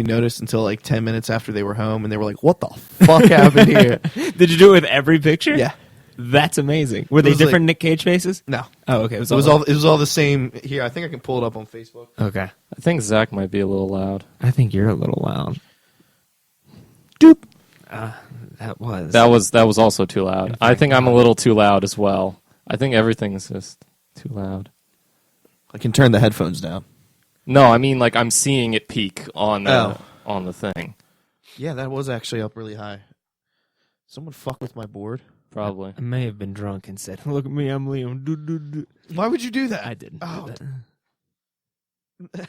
noticed until like 10 minutes after they were home, and they were like, "What the fuck happened here?" Did you do it with every picture? Yeah. That's amazing. Were they different Nick Cage faces? No. Oh, okay. It was all the same. Here, I think I can pull it up on Facebook. Okay. I think Zach might be a little loud. I think you're a little loud. Doop. That was also too loud. I think I'm a little too loud as well. I think everything's just too loud. I can turn the headphones down. No, I mean like I'm seeing it peak on the thing. Yeah, that was actually up really high. Someone fuck with my board. Probably. I may have been drunk and said, "Look at me, I'm Liam." Why would you do that? I didn't. Oh. Do that.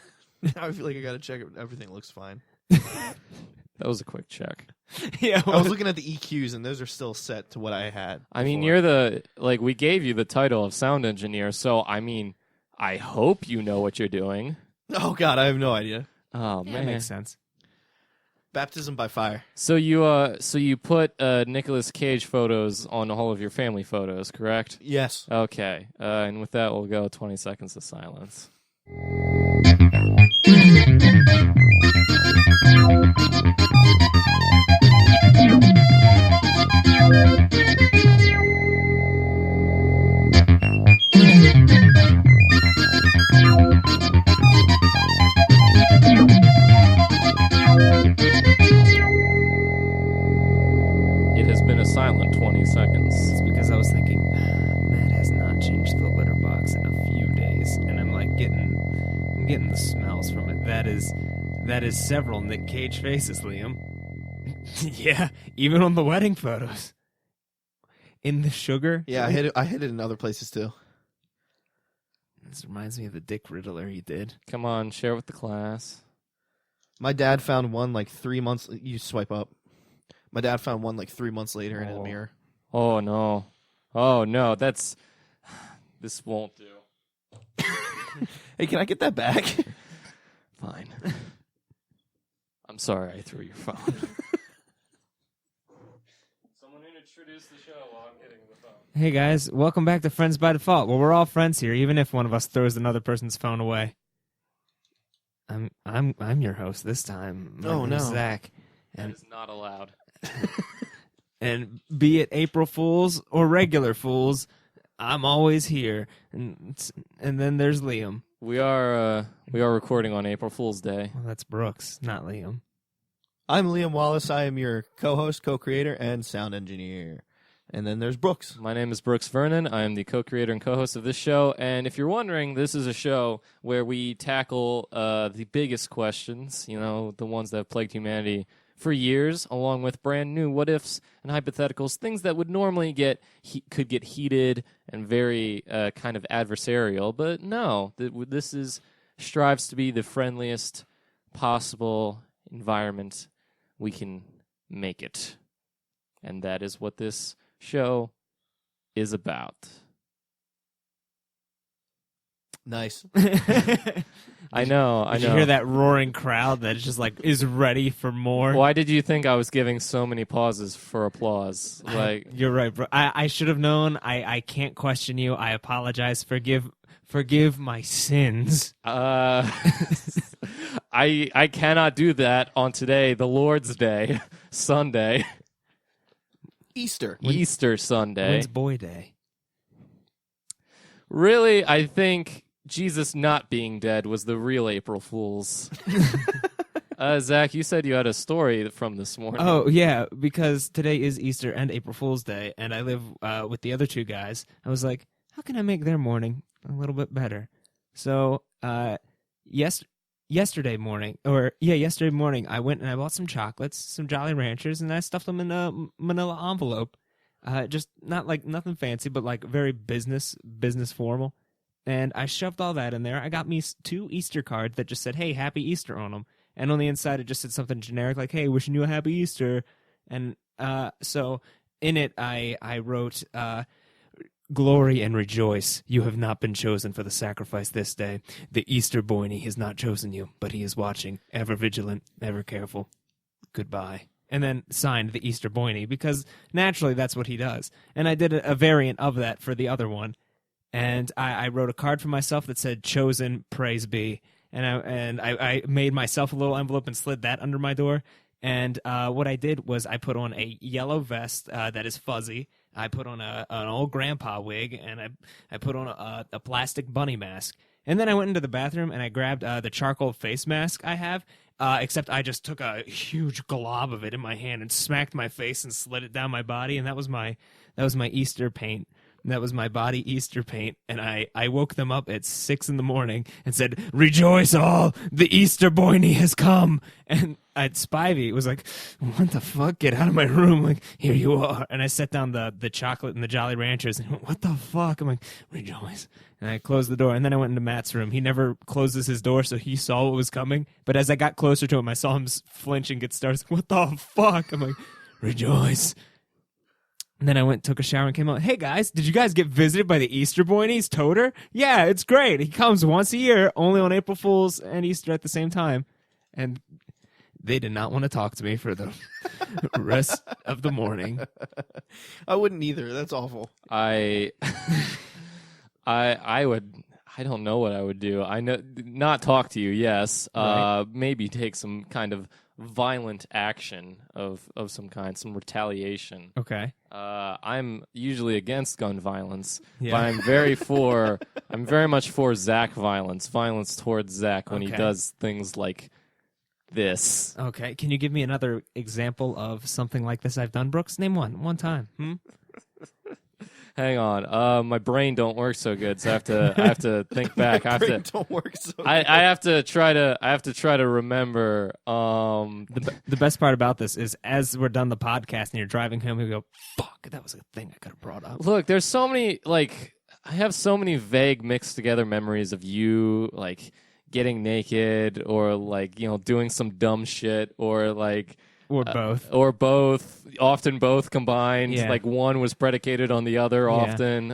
I feel like I gotta check it. Everything looks fine. That was a quick check. Yeah, I was looking at the EQs, and those are still set to what I had. I mean, before. we gave you the title of sound engineer, so I mean, I hope you know what you're doing. Oh God, I have no idea. Oh yeah, man, makes sense. Baptism by fire. So you put Nicolas Cage photos on all of your family photos, correct? Yes. Okay, and with that, we'll go 20 seconds of silence. It has been a silent 20 seconds. It's because I was thinking, Matt has not changed the litter box in a few days, and I'm like getting the smells from it. That is several Nick Cage faces, Liam. Yeah, even on the wedding photos. In the sugar. Yeah, I hid it in other places too. This reminds me of the Dick Riddler he did. Come on, share with the class. My dad found one like 3 months. You swipe up. My dad found one like 3 months later in his mirror. Oh no! Oh no! This won't do. Hey, can I get that back? Fine. I'm sorry I threw your phone. Someone introduce the show while I'm getting the phone. Hey guys, welcome back to Friends by Default. Well, we're all friends here, even if one of us throws another person's phone away. I'm your host this time. My name is Zach. That is not allowed. And be it April Fools or regular Fools, I'm always here. And then there's Liam. We are recording on April Fool's Day. Well, that's Brooks, not Liam. I'm Liam Wallace. I am your co-host, co-creator, and sound engineer. And then there's Brooks. My name is Brooks Vernon. I am the co-creator and co-host of this show. And if you're wondering, this is a show where we tackle the biggest questions, the ones that have plagued humanity for years, along with brand new what-ifs and hypotheticals, things that would normally could get heated and very kind of adversarial. But no, this strives to be the friendliest possible environment we can make it. And that is what this show is about. Nice. I know. Did you hear that roaring crowd that just is ready for more? Why did you think I was giving so many pauses for applause? You're right, bro. I should have known. I can't question you. I apologize. Forgive my sins. I cannot do that on today, the Lord's Day, Sunday. Easter Sunday. When's Boy Day? Really, I think Jesus not being dead was the real April Fool's. Zach, you said you had a story from this morning. Oh, yeah, because today is Easter and April Fool's Day, and I live with the other two guys. I was like, how can I make their morning a little bit better? So, yesterday morning, I went and I bought some chocolates, some Jolly Ranchers, and I stuffed them in a manila envelope. Just not nothing fancy, but very business formal. And I shoved all that in there. I got me 2 Easter cards that just said, "Hey, Happy Easter" on them. And on the inside, it just said something generic like, "Hey, wishing you a Happy Easter." And so in it, I wrote, "Glory and rejoice. You have not been chosen for the sacrifice this day. The Easter Boi-nny has not chosen you, but he is watching, ever vigilant, ever careful. Goodbye." And then signed the Easter Boi-nny, because naturally that's what he does. And I did a variant of that for the other one. And I wrote a card for myself that said, "Chosen, praise be." and I made myself a little envelope and slid that under my door. And what I did was I put on a yellow vest that is fuzzy. I put on an old grandpa wig, and I put on a plastic bunny mask. And then I went into the bathroom and I grabbed the charcoal face mask I have, except I just took a huge glob of it in my hand and smacked my face and slid it down my body, and that was my Easter paint. That was my body Easter paint, and I woke them up at 6 a.m. and said, "Rejoice all, the Easter Boi-nny has come." And Spivey was like, "What the fuck? Get out of my room!" Like, "Here you are." And I set down the chocolate and the Jolly Ranchers, and he went, "What the fuck?" I'm like, "Rejoice." And I closed the door, and then I went into Matt's room. He never closes his door, so he saw what was coming. But as I got closer to him, I saw him flinch and get started. What the fuck? I'm like, "Rejoice." And then I went, took a shower, and came out. "Hey, guys, did you guys get visited by the Easter Boi-nny's toter? Yeah, it's great. He comes once a year, only on April Fool's and Easter at the same time." And they did not want to talk to me for the rest of the morning. I wouldn't either. That's awful. I would. I don't know what I would do. I know not talk to you. Yes. Right. Maybe take some kind of violent action of some kind, some retaliation. Okay. I'm usually against gun violence, Yeah. but I'm very much for Zach violence towards Zach when he Okay. does things like this. Okay. Can you give me another example of something like this I've done, Brooks? Name one time. Hang on, my brain don't work so good, so I have to think back. I have Brain to. don't work so I have to try to remember. The best part about this is as we're done the podcast and you're driving home, you go, "Fuck, that was a thing I could have brought up." Look, there's so many, like, I have so many vague mixed together memories of you, like, getting naked or, like, you know, doing some dumb shit or, like, Or both. or both, often both combined. Yeah. Like, one was predicated on the other Yeah. often.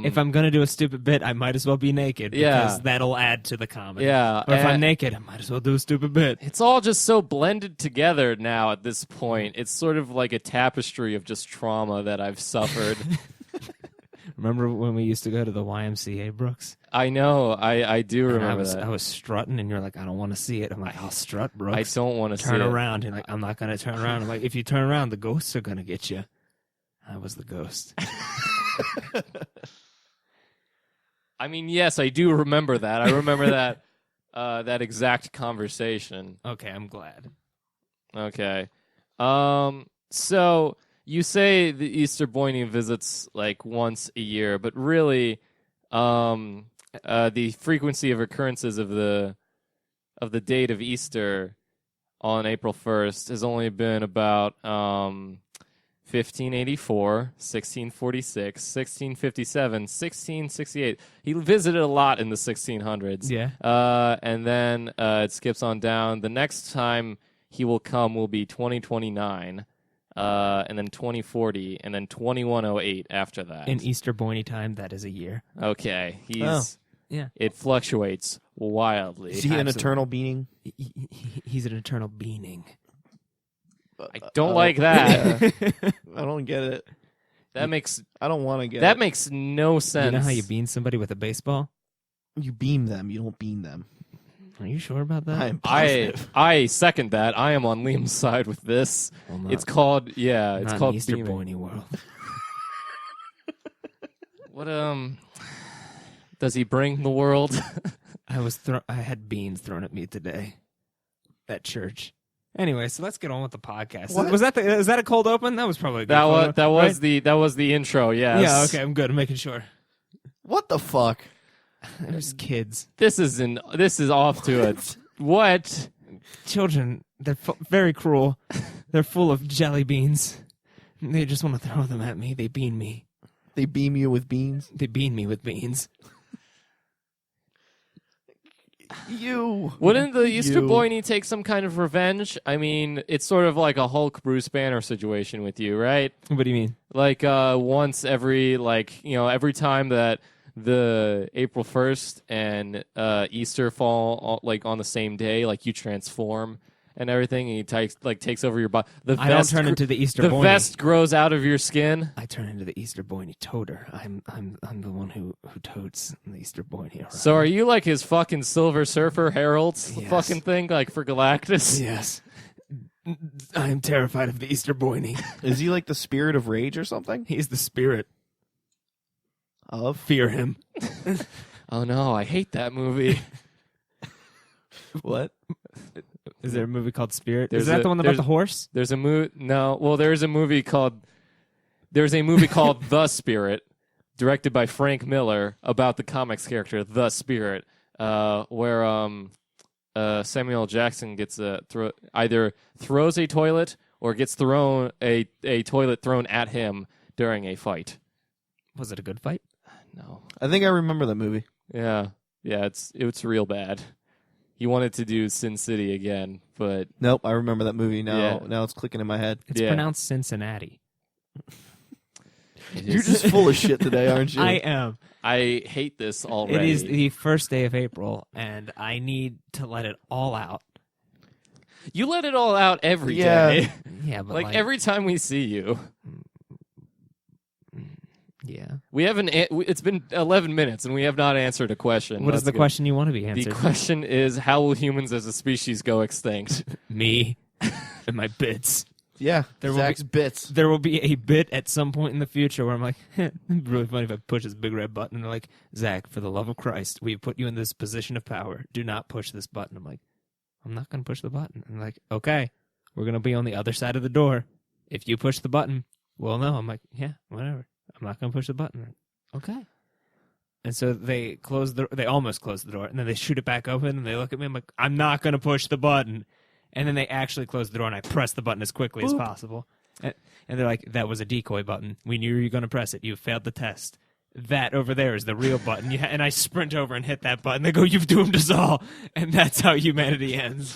If I'm going to do a stupid bit, I might as well be naked because that'll add to the comedy. Yeah, Or if I'm and- naked, I might as well do a stupid bit. It's all just so blended together now at this point. It's sort of like a tapestry of just trauma that I've suffered. Remember when we used to go to the YMCA, Brooks? I know. I do And remember I that. was strutting, and you're like, "I don't want to see it." I'm like, "I'll strut, I Brooks." don't want to see Turn it. around. You're like, "I'm not going to turn around." I'm like, "If you turn around, the ghosts are going to get you." I was the ghost. I mean, yes, I do remember that. I remember that that exact conversation. Okay, I'm glad. Okay. So you say the Easter Boi-nny visits like once a year, but really, the frequency of occurrences of the date of Easter on April 1st has only been about 1584, 1646, 1657, 1668. He visited a lot in the 1600s. Yeah. And then it skips on down. The next time he will come will be 2029, and then 2040, and then 2108 after that. In Easter Boi-nny time, that is a year. Okay, Oh. Yeah. it fluctuates wildly. Is he an Absolutely. eternal being? He's an eternal being. I don't like that. I don't get it. That makes I don't want to get that it. makes no sense. You know how you bean somebody with a baseball? You beam them. You don't beam them. Are you sure about that? I am positive. I second that. I am on Liam's side with this. Well, not- It's called it's not called in Easter beaming. Boi-nny world. What does he bring the world? I had beans thrown at me today at church. Anyway, so let's get on with the podcast. What? Was that is that a cold open? That was probably a good that cold was open, that was right? that was the intro. Yes. Yeah, okay, I'm good. I'm making sure. What the fuck? There's kids. This is off to it. What? Children, they're very cruel. They're full of jelly beans. They just want to throw them at me. They bean me. They beam you with beans? They bean me with beans. You. Wouldn't the Easter You. Boi-nny take some kind of revenge? I mean, it's sort of like a Hulk Bruce Banner situation with you, right? What do you mean? Like once every every time that the April 1st and Easter fall like on the same day, like you transform and everything, and he takes over your body. I don't turn into the Easter The Boi-nny. vest grows out of your skin. I turn into the Easter Boi-nny toter. I'm the one who totes the Easter Boi-nny around. So are you like his fucking Silver Surfer Heralds Yes. fucking thing, like for Galactus? Yes. I am terrified of the Easter Boi-nny. Is he like the spirit of rage or something? He's the spirit. Of Fear him. Oh no, I hate that movie. what? Is there a movie called Spirit? There's Is that a- the one about there's- the horse? There's a movie. No, well, there's a movie called The Spirit, directed by Frank Miller, about the comics character The Spirit, where Samuel L. Jackson gets either throws a toilet or gets thrown a toilet thrown at him during a fight. Was it a good fight? No. I think I remember that movie. Yeah, it's real bad. He wanted to do Sin City again, but Nope, I remember that movie now. Yeah. Now it's clicking in my head. It's Yeah. pronounced Cincinnati. You're just full of shit today, aren't you? I am. I hate this already. It is the first day of April, and I need to let it all out. You let it all out every Yeah. day. Yeah, but like every time we see you. Yeah. We haven't. It's been 11 minutes, and we have not answered a question. What is That's the good. question you want to be The answered? question is, how will humans as a species go extinct? Me and my bits. Yeah, There will Zach's bits. There will be a bit at some point in the future where I'm like, it'd be really funny if I push this big red button. And they're like, Zach, for the love of Christ, we put you in this position of power. Do not push this button. I'm like, I'm not going to push the button. And they're like, okay, we're going to be on the other side of the door. If you push the button, well, no. I'm like, yeah, whatever. I'm not going to push the button. Like, okay. And so they almost close the door, and then they shoot it back open, and they look at me. I'm like, I'm not going to push the button. And then they actually close the door, and I press the button as quickly as possible. And they're like, that was a decoy button. We knew you were going to press it. You failed the test. That over there is the real button. And I sprint over and hit that button. They go, you've doomed us all. And that's how humanity ends.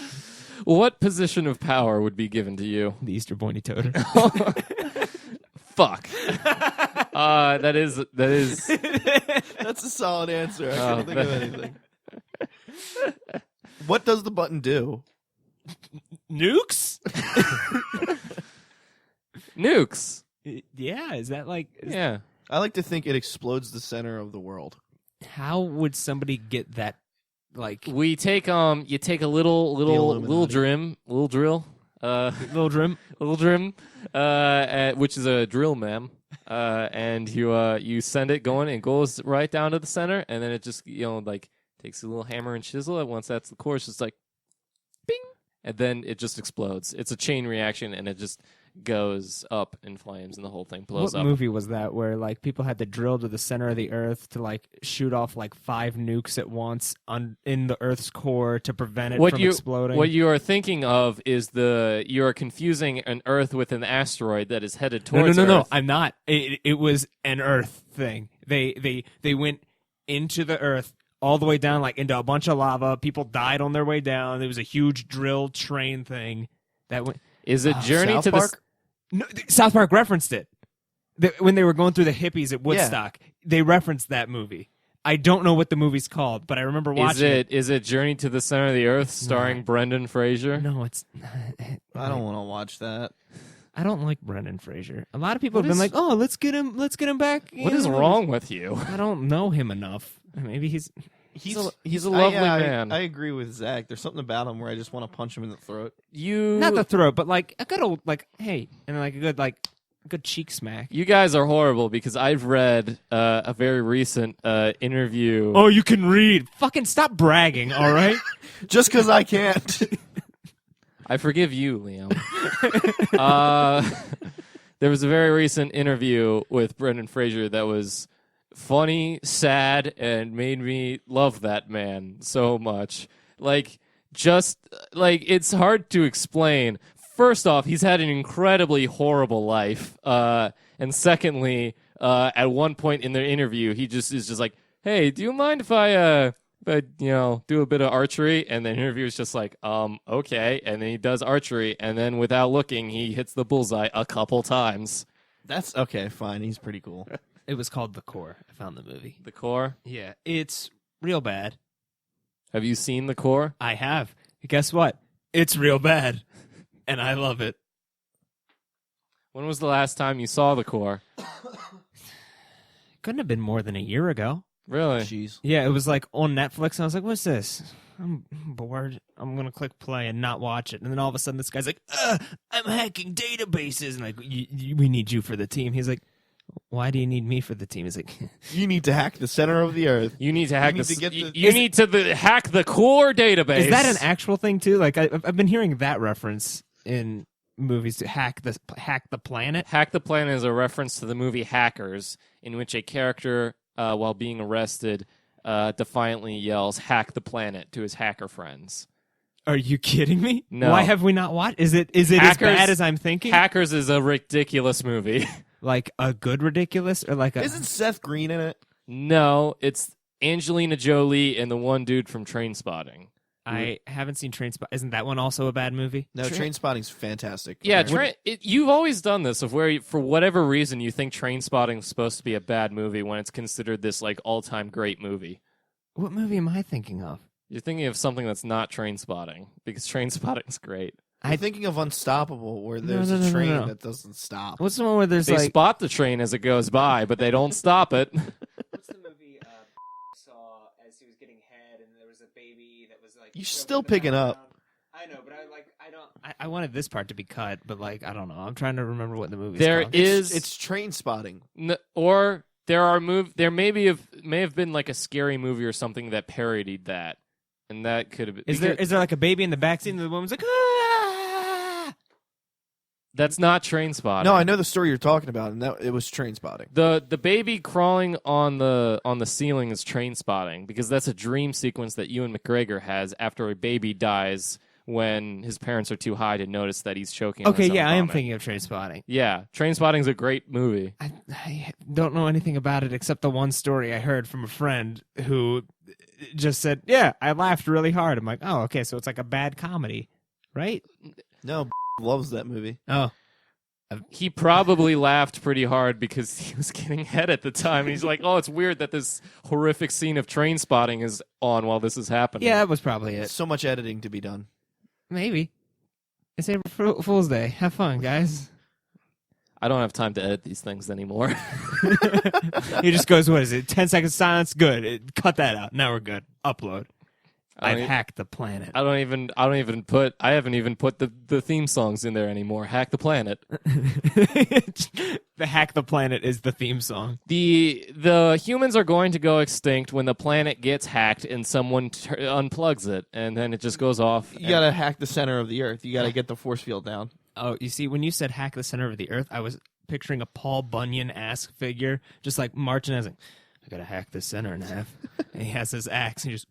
What position of power would be given to you? The Easter Boi-nny toter. Fuck. That is. That's a solid answer. I Oh, couldn't think of anything. What does the button do? Nukes? Nukes. Yeah, is that like... Yeah. I like to think it explodes the center of the world. How would somebody get that, like... We take you take a little Illuminati. drill, Little drim? which is a drill, ma'am. And you send it going, and it goes right down to the center, and then it just takes a little hammer and chisel. And once that's the core, it's just like, bing, and then it just explodes. It's a chain reaction, and it just goes up in flames, and the whole thing blows What up. movie was that where like people had to drill to the center of the earth to like shoot off like 5 nukes at once in the Earth's core to prevent it from exploding? What you are thinking of is you are confusing an Earth with an asteroid that is headed towards no. Earth. I'm not. It was an Earth thing. They went into the Earth all the way down, like into a bunch of lava. People died on their way down. There was a huge drill train thing that went. Is it Journey South to Park? No, South Park referenced it. When they were going through the hippies at Woodstock, they referenced that movie. I don't know what the movie's called, but I remember watching it. Is it Journey to the Center of the Earth starring Brendan Fraser? No, it's. I don't want to watch that. I don't like Brendan Fraser. A lot of people What have been is- like, "Oh, let's get him back." What is wrong with you? I don't know him enough. Maybe he's He's a lovely man. I agree with Zach. There's something about him where I just want to punch him in the throat. not the throat, but like a good old like, hey, and like a good cheek smack. You guys are horrible because I've read a very recent interview. Oh, you can read. Fucking stop bragging, all right? Just because I can't. I forgive you, Liam. There was a very recent interview with Brendan Fraser that was funny, sad, and made me love that man so much. It's hard to explain. First off, he's had an incredibly horrible life. And secondly, at one point in the interview, he just is just like, hey, do you mind if I do a bit of archery? And the interviewer's just like, okay. And then he does archery, and then without looking, he hits the bullseye a couple times. That's okay, fine. He's pretty cool. It was called The Core. I found the movie. The Core? Yeah, it's real bad. Have you seen The Core? I have. Guess what? It's real bad, and I love it. When was the last time you saw The Core? Couldn't have been more than a year ago. Really? Jeez. Yeah, it was like on Netflix, and I was like, what's this? I'm bored. I'm going to click play and not watch it. And then all of a sudden, this guy's like, I'm hacking databases. And like, we need you for the team. He's like, why do you need me for the team? He's like, You need to hack the center of the earth. You need to hack need the. to get the- You need to hack the core database. is that an actual thing too? Like, I've been hearing that reference in movies to hack the planet. Hack the Planet is a reference to the movie Hackers, in which a character, while being arrested, defiantly yells "Hack the planet" to his hacker friends. Are you kidding me? No. Why have we not watched? Is it as bad as I'm thinking? Hackers is a ridiculous movie. Like a good ridiculous, or like a? Isn't Seth Green in it? No, it's Angelina Jolie and the one dude from Trainspotting. I haven't seen Trainspotting. Isn't that one also a bad movie? No, Trainspotting's fantastic. Yeah, you've always done this of where, for whatever reason, you think Trainspotting is supposed to be a bad movie when it's considered this like all-time great movie. What movie am I thinking of? You're thinking of something that's not Trainspotting, because Trainspotting's great. I'm thinking of Unstoppable, where there's No, a train no. that doesn't stop. What's the one where there's They like? spot the train as it goes by, but they don't stop it. What's the movie saw as he was getting head, and there was a baby that was like? You're still picking up. I know, but I wanted this part to be cut, but like I don't know. I'm trying to remember what the movie. There called. is It's Trainspotting. or there are there may have been like a scary movie or something that parodied that, and that could have been. Is there like a baby in the backseat and the woman's like, ah! That's not Trainspotting. No, I know the story you're talking about, and that it was Trainspotting. The baby crawling on the ceiling is Trainspotting, because that's a dream sequence that Ewan McGregor has after a baby dies when his parents are too high to notice that he's choking. on Okay, his own yeah, I am vomit. thinking of Trainspotting. Yeah, Trainspotting's a great movie. I don't know anything about it except the one story I heard from a friend who just said, "Yeah, I laughed really hard." I'm like, "Oh, okay, so it's like a bad comedy, right?" No, loves that movie. Oh, He probably laughed pretty hard because he was getting head at the time. And he's like, "Oh, it's weird that this horrific scene of Trainspotting is on while this is happening." yeah, that was probably it. So much editing to be done. Maybe. It's April Fool's Day. Have fun, guys. I don't have time to edit these things anymore. He just goes, what is it, 10 seconds silence? Good. Cut that out. Now we're good. Upload. I've hacked the planet. I haven't even put the theme songs in there anymore. Hack the planet. The Hack the Planet is the theme song. The humans are going to go extinct when the planet gets hacked and someone unplugs it, and then it just goes off. You gotta hack the center of the earth. You gotta get the force field down. Oh, you see, when you said hack the center of the earth, I was picturing a Paul Bunyan-esque figure just like marching as like, I gotta hack the center in half. And he has his axe and he just...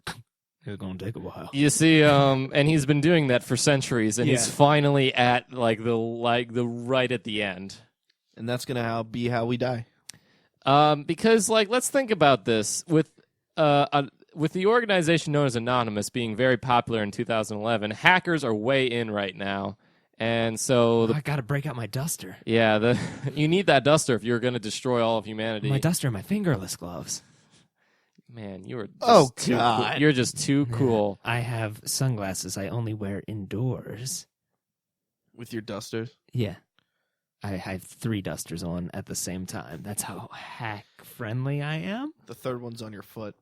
It's gonna take a while. You see, and he's been doing that for centuries, and he's finally at the right at the end. And that's gonna be how we die. Because let's think about this with the organization known as Anonymous being very popular in 2011. Hackers are way in right now, and so I gotta break out my duster. yeah, you need that duster if you're going to destroy all of humanity. My duster and my fingerless gloves. Man, you are just too God. cool. You're just too cool. I have sunglasses I only wear indoors. With your dusters. Yeah. I have 3 dusters on at the same time. That's how hack-friendly I am. The third one's on your foot.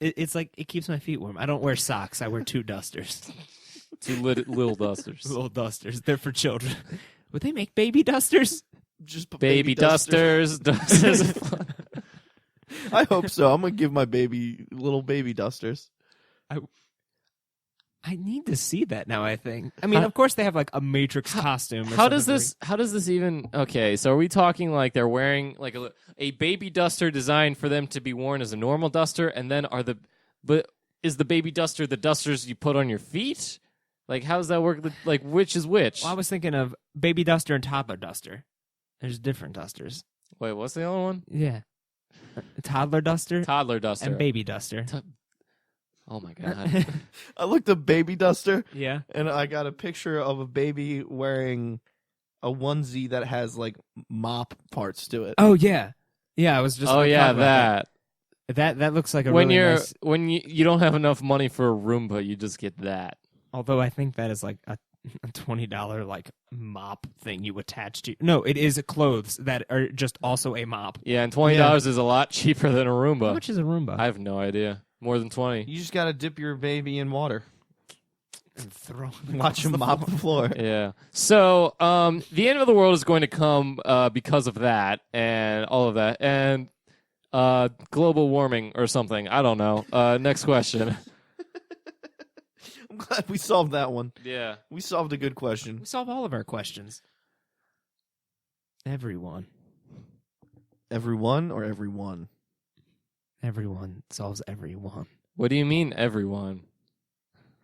It's like, it keeps my feet warm. I don't wear socks. I wear 2 dusters. 2 little dusters. Little dusters. They're for children. Would they make baby dusters? Just put Baby dusters. Dusters. I hope so. I'm gonna give my baby little baby dusters. I need to see that now, I think. I mean, of course they have like a Matrix costume. Or How does something. this even? Okay, so are we talking like they're wearing like a baby duster designed for them to be worn as a normal duster, and then is the baby duster the dusters you put on your feet? Like, how does that work? Like, which is which? Well, I was thinking of baby duster and toddler duster. There's different dusters. Wait, what's the other one? Yeah. Toddler duster Toddler duster and baby duster. Oh my god. I looked up baby duster, Yeah. and I got a picture of a baby wearing a onesie that has like mop parts to it. Oh yeah. Yeah, I was just Oh gonna yeah, talk about that. that looks like a When really you're nice... when you don't have enough money for a Roomba, you just get that. Although I think that is like a $20 like mop thing you attach to. No, it is clothes that are just also a mop. Yeah, and $20 is a lot cheaper than a Roomba. How much is a Roomba? I have no idea. More than 20. You just gotta dip your baby in water. And throw Watch him mop the floor. Yeah. So, the end of the world is going to come because of that and all of that, and global warming or something. I don't know. Next question. I'm glad we solved that one. Yeah. We solved a good question. We solve all of our questions. Everyone. Everyone or everyone? Everyone solves everyone. What do you mean, everyone?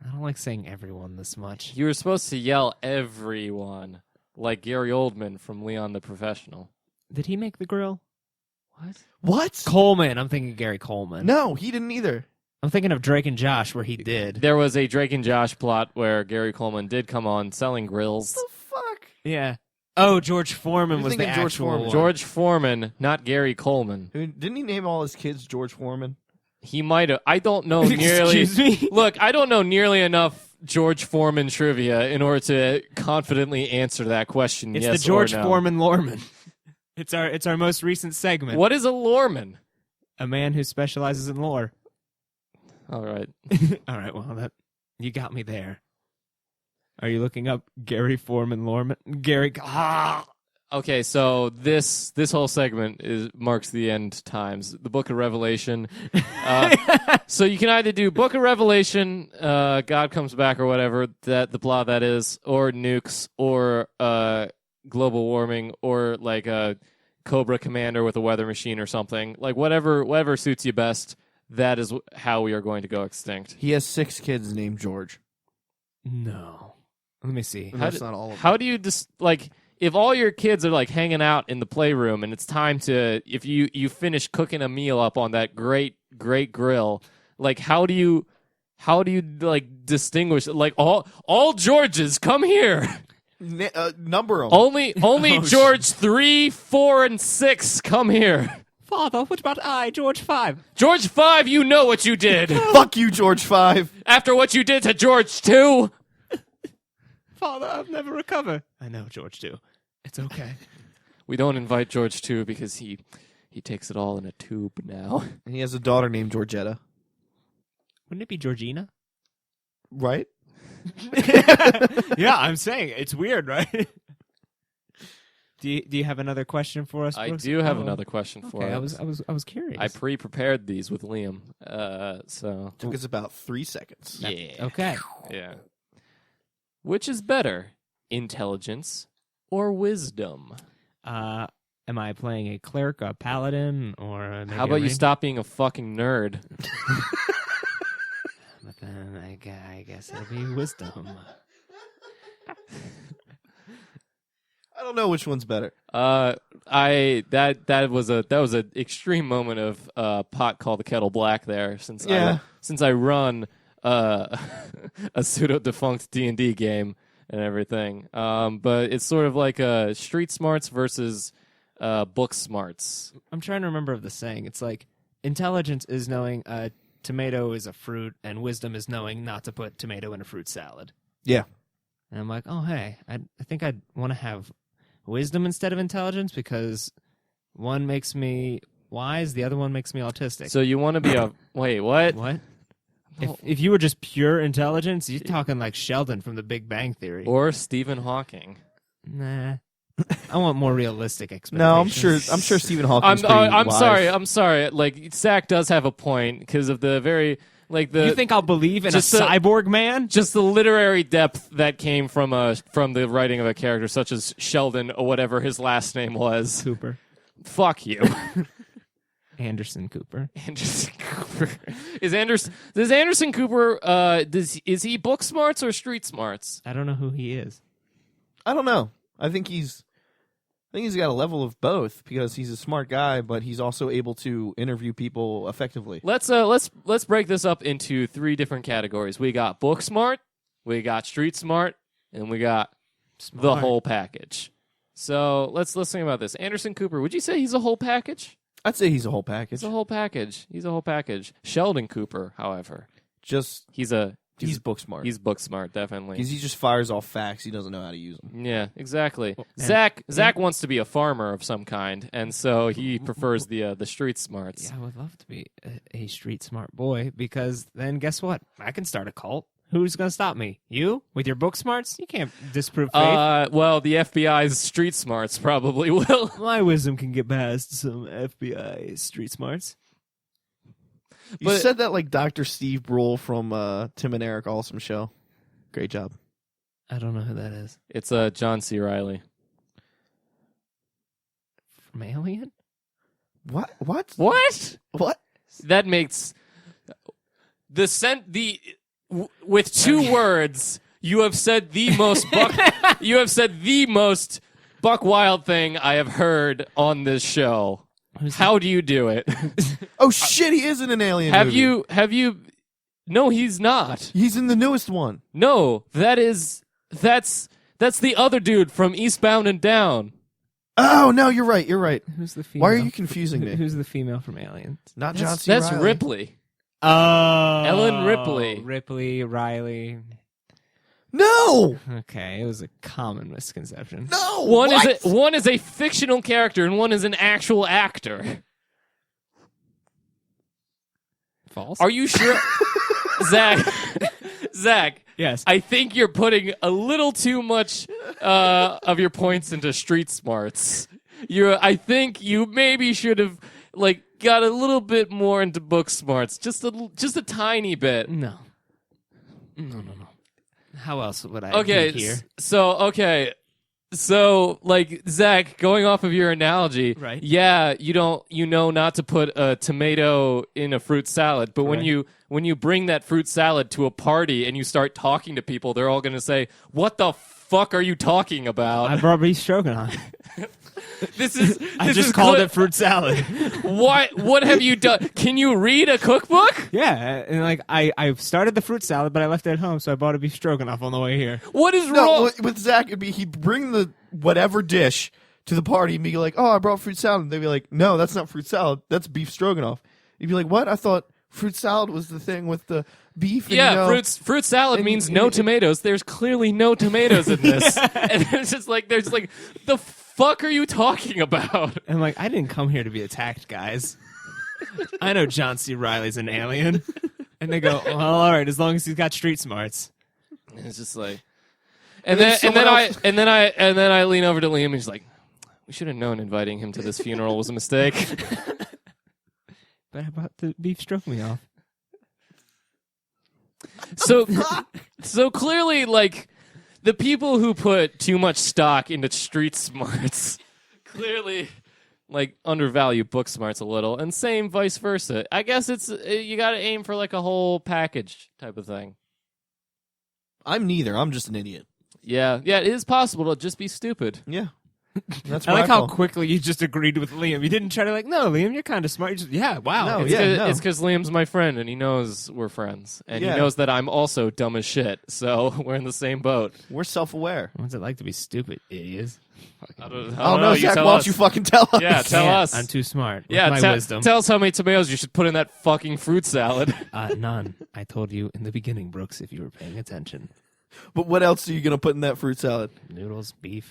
I don't like saying everyone this much. You were supposed to yell everyone, like Gary Oldman from Leon the Professional. Did he make the grill? What? What? Coleman. I'm thinking Gary Coleman. No, he didn't either. I'm thinking of Drake and Josh where he did. There was a Drake and Josh plot where Gary Coleman did come on selling grills. What the fuck? Yeah. Oh, George Foreman You're was the thinking George actual Foreman. one. George Foreman, not Gary Coleman. Didn't he name all his kids George Foreman? He might have. I don't know nearly. Excuse me? Look, I don't know nearly enough George Foreman trivia in order to confidently answer that question. It's yes the George or no. Foreman Lorman. It's our most recent segment. What is a Lorman? A man who specializes in lore. All right. All right, well, that you got me there. Are you looking up Gary Foreman Lorman? Gary. Okay, so this whole segment marks the end times. The Book of Revelation. So you can either do Book of Revelation, God comes back or whatever that the plot that is, or nukes, or global warming, or like a Cobra Commander with a weather machine or something. Like whatever suits you best. That is how we are going to go extinct. He has 6 kids named George. No. Let me see. And that's not all of them. How do you just like if all your kids are like hanging out in the playroom and it's time to if you finish cooking a meal up on that great grill, like how do you like distinguish like all Georges come here? Number them. Only Oh, George 3, 4, and 6 come here. Father, what about I, George 5? George 5, you know what you did. Fuck you, George 5. After what you did to George 2. Father, I'll never recover. I know, George 2. It's okay. We don't invite George 2 because he takes it all in a tube now. And he has a daughter named Georgetta. Wouldn't it be Georgina? Right? Yeah, I'm saying it's weird, right? Do you have another question for us, I Brooks? do have Oh, another question for okay, us. I was curious. I pre-prepared these with Liam. So Took us about 3 seconds. yeah. Okay. Yeah. Which is better, intelligence or wisdom? Am I playing a cleric, a paladin, or maybe How a about you ranger? stop being a fucking nerd? But then I guess it'll be wisdom. I don't know which one's better. That was a extreme moment of pot call the kettle black there since I run a pseudo defunct D&D game and everything. But it's sort of like street smarts versus book smarts. I'm trying to remember of the saying. It's like intelligence is knowing a tomato is a fruit, and wisdom is knowing not to put tomato in a fruit salad. Yeah. And I'm like, oh hey, I think I'd want to have wisdom instead of intelligence because one makes me wise, the other one makes me autistic. So you want to be a wait, what? What? If you were just pure intelligence, you're talking like Sheldon from The Big Bang Theory. Or Stephen Hawking? Nah. I want more realistic expectations. No, I'm sure Stephen Hawking's pretty I'm wise. I'm sorry. Like Zach does have a point because of the very like the You think I'll believe in a just the- cyborg man? just the literary depth that came from the writing of a character such as Sheldon or whatever his last name was. Cooper. Fuck you. Anderson Cooper. Anderson Cooper. Does Anderson Cooper is he book smarts or street smarts? I don't know who he is. I don't know. I think he's got a level of both because he's a smart guy, but he's also able to interview people effectively. Let's break this up into 3 different categories. We got book smart, we got street smart, and we got the whole package. So let's think about this. Anderson Cooper, would you say he's a whole package? I'd say he's a whole package. He's a whole package. Sheldon Cooper, however, Just he's a He's book smart. He's book smart, definitely. Because he just fires off facts. He doesn't know how to use them. Yeah, exactly. Well, Zach wants to be a farmer of some kind, and so he prefers the street smarts. Yeah, I would love to be a street smart boy, because then guess what? I can start a cult. Who's going to stop me? You? With your book smarts? You can't disprove faith. Well, the FBI's street smarts probably will. My wisdom can get past some FBI street smarts. You said that like Dr. Steve Brule from Tim and Eric Awesome Show. Great job. I don't know who that is. It's John C. Reilly. From Alien? What? That makes with two words. You have said the most Buck Wild thing I have heard on this show. How do you do it? Oh shit, he is in an Alien movie. Have you No, he's not. He's in the newest one. No, that's the other dude from Eastbound and Down. Oh no, you're right. Who's the female? Why are you confusing me? Who's the female from Aliens? Not John C. That's Reilly. Ripley. Oh, Ellen Ripley. Ripley, Riley. No, Okay, it was a common misconception. no. One is a fictional character and one is an actual actor. False. Are you sure? Zach, Yes. I think you're putting a little too much of your points into street smarts. I think you maybe should have got a little bit more into book smarts, just a tiny bit. No. How else would I Okay, be here? So Zach, going off of your analogy, Right. Yeah, you know not to put a tomato in a fruit salad, but when Correct. you bring that fruit salad to a party and you start talking to people, they're all going to say, "What the fuck are you talking about?" I brought beef stroganoff. I just called it fruit salad. What have you done? Can you read a cookbook? Yeah, and I started the fruit salad, but I left it at home, so I bought a beef stroganoff on the way here. What is No, wrong? with Zach, it'd be he'd bring the whatever dish to the party and be like, "Oh, I brought fruit salad." And they'd be like, "No, that's not fruit salad. That's beef stroganoff." You'd be like, "What? I thought fruit salad was the thing with the beef." And, Yeah, you know, fruit salad means no tomatoes. There's clearly no tomatoes in this, and there's just the fuck are you talking about? And I'm like, I didn't come here to be attacked, guys. I know John C. Reilly's an alien. And they go, well, all right, as long as he's got street smarts. And it's just like, And and then then I lean over to Liam and he's like, we should have known inviting him to this funeral was a mistake. But I bought the beef stroganoff. So clearly, the people who put too much stock into street smarts clearly undervalue book smarts a little, and same vice versa. I guess you got to aim for a whole package type of thing. I'm neither. I'm just an idiot. Yeah, it is possible to just be stupid. Yeah, that's I what like how fall. quickly you just agreed with Liam. You didn't try to no, Liam, you're kind of smart. You just, yeah, wow. No, It's yeah, it's because Liam's my friend, and he knows we're friends, and Yeah. he knows that I'm also dumb as shit. So we're in the same boat. We're self-aware. What's it like to be stupid, idiots? I don't Oh no, you Zach, tell why don't us. you fucking tell us? Yeah, tell Can't. us. I'm too smart. With Yeah, my wisdom. tell us how many tomatoes you should put in that fucking fruit salad. None. I told you in the beginning, Brooks, if you were paying attention. But what else are you gonna put in that fruit salad? Noodles, beef.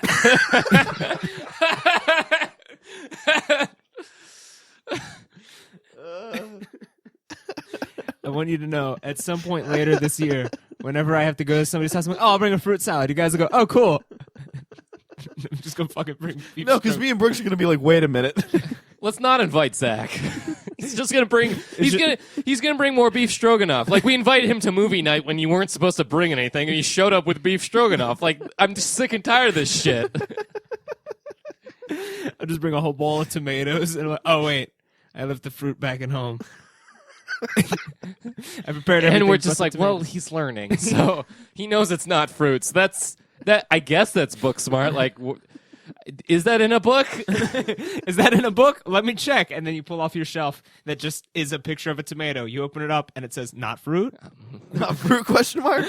I want you to know, at some point later this year, whenever I have to go to somebody's house, I'm like, oh, I'll bring a fruit salad. You guys will go, oh, cool. I'm just going to fucking bring beef. No, because me and Brooks are gonna be like, wait a minute. Let's not invite Zach. He's just gonna bring. He's gonna bring more beef stroganoff. We invited him to movie night when you weren't supposed to bring anything, and he showed up with beef stroganoff. I'm just sick and tired of this shit. I'll just bring a whole bowl of tomatoes, and I'm like, oh, wait, I left the fruit back at home. I prepared everything. And we're but just the like, well, tomatoes. he's learning, so he knows it's not fruits. That. I guess that's book smart. Is that in a book? Is that in a book? Let me check. And then you pull off your shelf that just is a picture of a tomato. You open it up and it says not fruit. Not fruit? Question mark.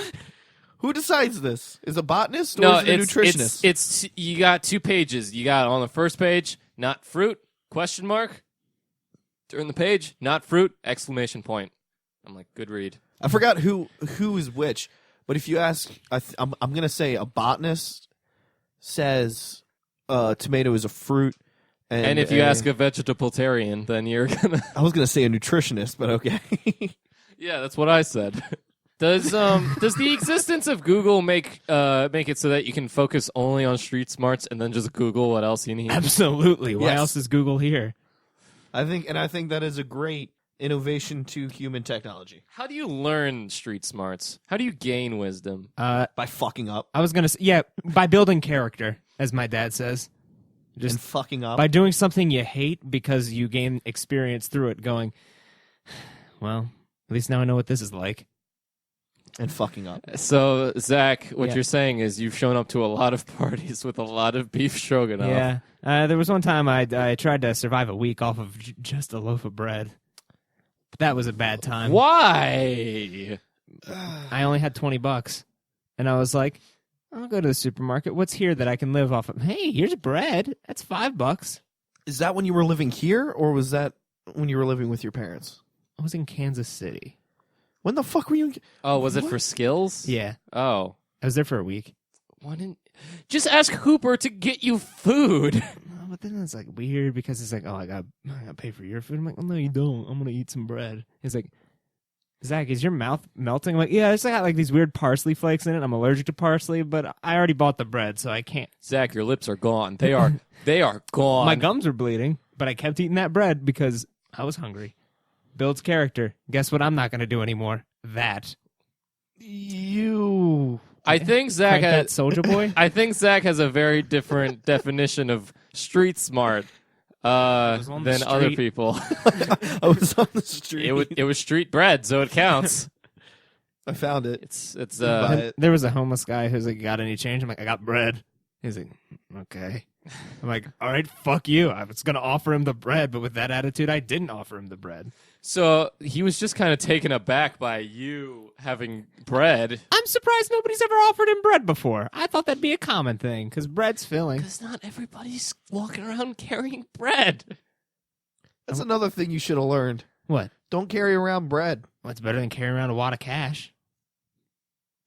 Who decides this? Is a botanist or is it a nutritionist? It's you got 2 pages. You got on the first page, not fruit, question mark. Turn the page, not fruit, exclamation point. I'm like, good read. I forgot who is which, but if you ask, I'm going to say a botanist says tomato is a fruit. And if you ask a vegetarian, then you're going to... I was going to say a nutritionist, but okay. Yeah, that's what I said. Does the existence of Google make it so that you can focus only on street smarts and then just Google what else you need? Absolutely. Why Yes. else is Google here? I think that is a great innovation to human technology. How do you learn street smarts? How do you gain wisdom? By fucking up I was gonna say, by building character, as my dad says. Just and fucking up. by doing something you hate because you gain experience through it. Going, well, at least now I know what this is like. And fucking up. So, Zach, what Yeah. you're saying is you've shown up to a lot of parties with a lot of beef stroganoff. Yeah. There was one time I tried to survive a week off of just a loaf of bread. But that was a bad time. Why? I only had $20, and I was like, I'll go to the supermarket. What's here that I can live off of? Hey, here's bread. That's $5. Is that when you were living here, or was that when you were living with your parents? I was in Kansas City. When the fuck were you? Oh, was it What? for skills? Yeah. Oh. I was there for a week. Why didn't... Just ask Hooper to get you food. No, but then it's like weird because it's like, oh, I got to pay for your food. I'm like, well, no, you don't. I'm gonna eat some bread. He's like, Zach, is your mouth melting? I'm like, yeah, it's got like these weird parsley flakes in it. I'm allergic to parsley, but I already bought the bread, so I can't. Zach, your lips are gone. They are gone. My gums are bleeding, but I kept eating that bread because I was hungry. Builds character. Guess what? I'm not gonna do anymore. That. You. I think Zach Crank that has... Soldier Boy. I think Zach has a very different definition of street smart on the than other street. people. I was on the street. It was street bread, so it counts. I found it. It's Buy it. There was a homeless guy who's like, got any change? I'm like, I got bread. He's like, okay. I'm like, all right, fuck you. I was going to offer him the bread, but with that attitude, I didn't offer him the bread. so he was just kind of taken aback by you having bread. I'm surprised nobody's ever offered him bread before. I thought that'd be a common thing because bread's filling. Because not everybody's walking around carrying bread. That's another thing you should have learned. What? Don't carry around bread. What's better than carrying around a wad of cash?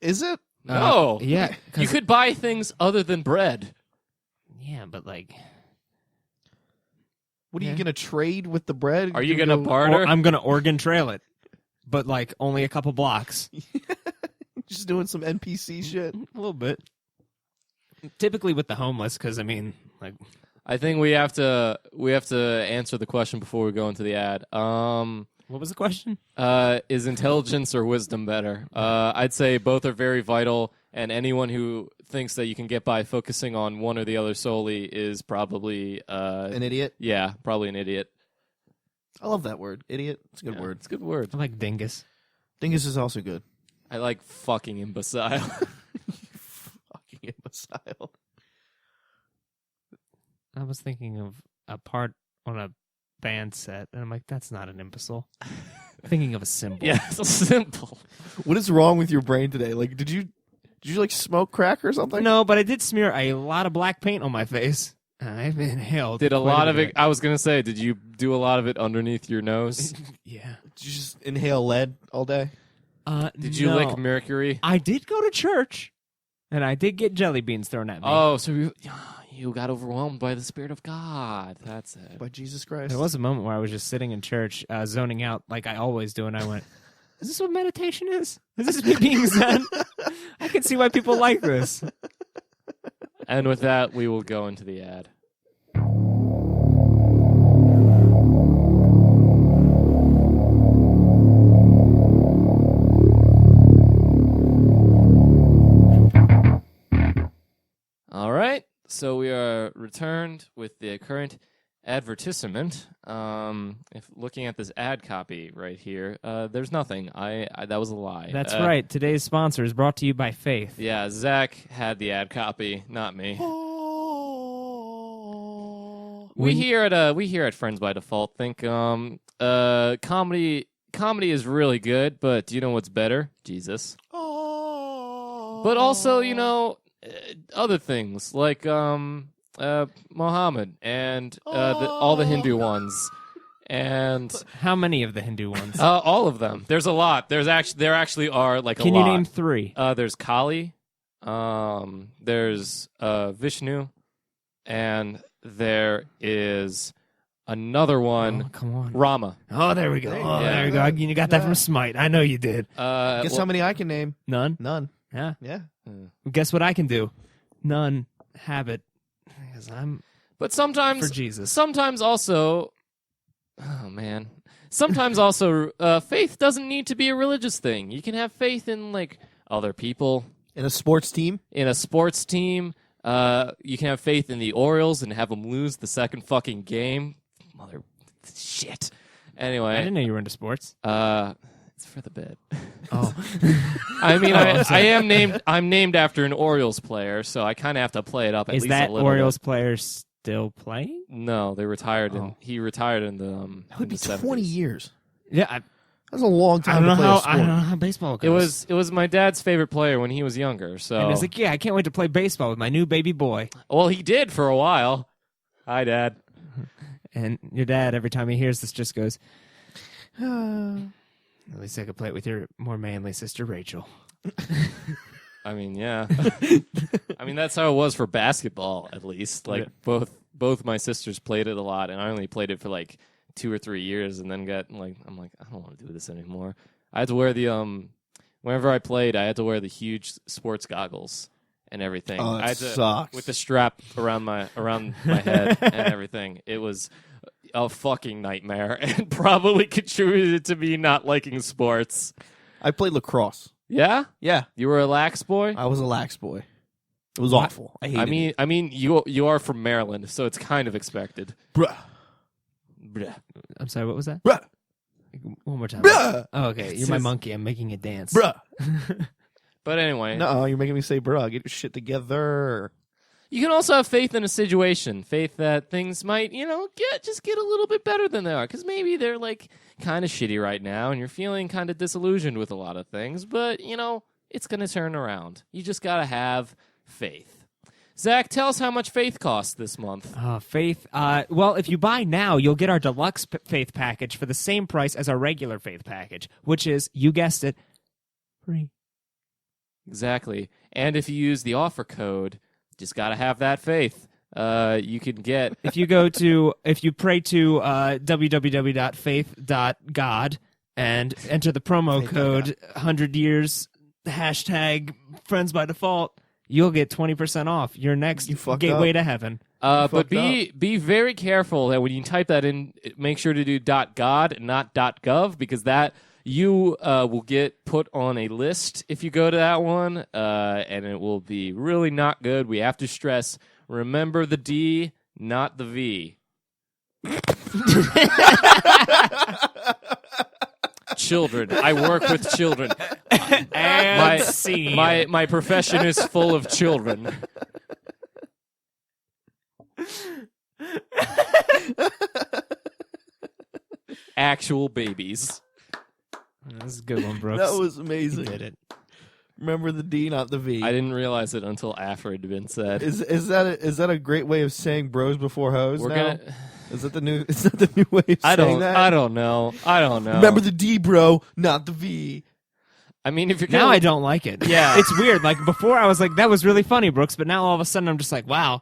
Is it? No. Yeah. You could buy things other than bread. Yeah, but like... What are Yeah. you going to trade with the bread? Are you going to barter? Or I'm going to Oregon Trail it. But like only a couple blocks. Just doing some NPC shit? A little bit. Typically with the homeless, because I mean, like... I think we have to answer the question before we go into the ad. What was the question? Is intelligence or wisdom better? I'd say both are very vital, and anyone who thinks that you can get by focusing on one or the other solely is probably An idiot? yeah, probably an idiot. I love that word. Idiot. It's a good Yeah, word. It's a good word. I like dingus. Dingus is also good. I like fucking imbecile. Fucking imbecile. I was thinking of a part on a band set, and I'm like, that's not an imbecile. Thinking of a symbol. Yeah, it's simple. What is wrong with your brain today? Like, did you like smoke crack or something? No, but I did smear a lot of black paint on my face. I've inhaled. Did a quite lot of bit. it? I was gonna say, did you do a lot of it underneath your nose? Yeah. Did you just inhale lead all day? Did you no. lick mercury? I did go to church, and I did get jelly beans thrown at me. Oh, so you got overwhelmed by the Spirit of God. That's it. By Jesus Christ. There was a moment where I was just sitting in church, zoning out like I always do, and I went, is this what meditation is? Is this me being zen? I can see why people like this. And with that, we will go into the ad. All right, so we are returned with the current advertisement. If looking at this ad copy right here, there's nothing. I that was a lie. That's right. Today's sponsor is brought to you by Faith. Yeah, Zach had the ad copy, not me. We here at Friends by Default think comedy is really good, but do you know what's better? Jesus. But also, other things like Muhammad and all the Hindu ones. And How many of the Hindu ones? all of them. There's a lot. There actually are like a lot. Can you name 3? There's Kali, there's Vishnu, and there is another one. Oh, come on. Rama. Oh, there we go. Oh, Yeah. there we go. You got that from Smite. I know you did. Guess how many I can name? None. None. Yeah. Yeah. Guess what I can do? None. Habit. Because I'm But sometimes for Jesus. Sometimes also, oh man. Sometimes also, faith doesn't need to be a religious thing. You can have faith in like other people, In a sports team? in a sports team. You can have faith in the Orioles and have them lose the second fucking game. Mother shit. Anyway, I didn't know you were into sports. it's for the bit. Oh. I mean, I'm named after an Orioles player, so I kind of have to play it up at Is least that a little Orioles bit. player still playing? No, they retired. Oh. He retired in the. That would be in the 20 70s. years. Yeah. That's a long I time don't know to play how. a sport. I don't know how baseball goes. It was my dad's favorite player when he was younger. So And it's like, yeah, I can't wait to play baseball with my new baby boy. well, he did for a while. Hi, Dad. And your dad, every time he hears this, just goes, at least I could play it with your more manly sister, Rachel. I mean, yeah. I mean, that's how it was for basketball, at least. Like both my sisters played it a lot, and I only played it for like 2 or 3 years, and then I'm like, I don't want to do this anymore. I had to wear the whenever I played, I had to wear the huge sports goggles and everything. Oh, that I had to, sucks. with the strap around my head and everything. It was a fucking nightmare, and probably contributed to me not liking sports. I played lacrosse. Yeah, Yeah. you were a lax boy. I was a lax boy. It was awful. I hated it. I mean, you are from Maryland, so it's kind of expected. Bruh. Bruh. I'm sorry, what was that? Bruh. One more time. Bruh. Oh, okay. You're It's my just- monkey. I'm making a dance. Bruh. But anyway, No, you're making me say bruh. Get your shit together. you can also have faith in a situation, faith that things might, get a little bit better than they are, because maybe they're like kind of shitty right now, and you're feeling kind of disillusioned with a lot of things. But it's gonna turn around. You just gotta have faith. Zach, tell us how much faith costs this month. Faith. Well, if you buy now, you'll get our deluxe faith package for the same price as our regular faith package, which is, you guessed it, free. Exactly. And if you use the offer code, just gotta have that faith. You can get If you pray to www.faith.god and enter the promo code 100 years hashtag friends by default, you'll get 20% off your next You fucked gateway up. to heaven. but fucked be very careful that when you type that in, make sure to do .god and not .gov, because that you will get put on a list if you go to that one, and it will be really not good. We have to stress, remember the D, not the V. Children. I work with children. And scene. My profession is full of children. Actual babies. That's a good one, Brooks. That was You amazing. did it. Remember the D, not the V. I didn't realize it until after it had been said. Is that a great way of saying bros before hoes? We're now? gonna. Is that the new? Is that the new way of saying that? I don't know. Remember the D, bro, not the V. I mean, if you're Now gonna, I don't like it. Yeah. It's weird. Like, before I was like, that was really funny, Brooks, but now all of a sudden I'm just like, wow,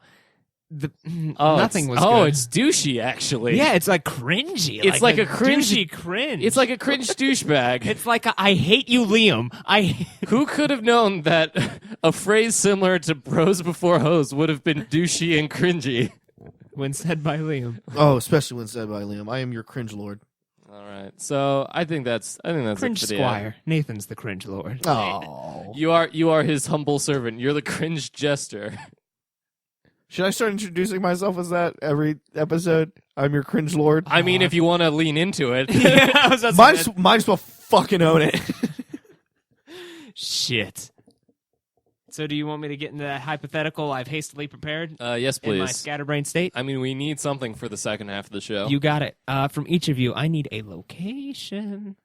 nothing was good. it's douchey. Actually, Yeah, it's like cringy. It's like a cringy- douchey cringe. It's like a cringe douchebag. It's like I hate you, Liam. Who could have known that a phrase similar to "bros before hoes" would have been douchey and cringy? when said by Liam. Oh, especially when said by Liam. I am your cringe lord. All right, so I think that's Cringe it for the squire. Nathan's the cringe lord. Oh. You are his humble servant. You're the cringe jester. Should I start introducing myself as that every episode? I'm your cringe lord. I mean, if you want to lean into it. Yeah, I was about to say Might as well fucking own it. Shit. So do you want me to get into that hypothetical I've hastily prepared Yes, in my please. scatterbrain state? I mean, we need something for the second half of the show. You got it. From each of you, I need a location.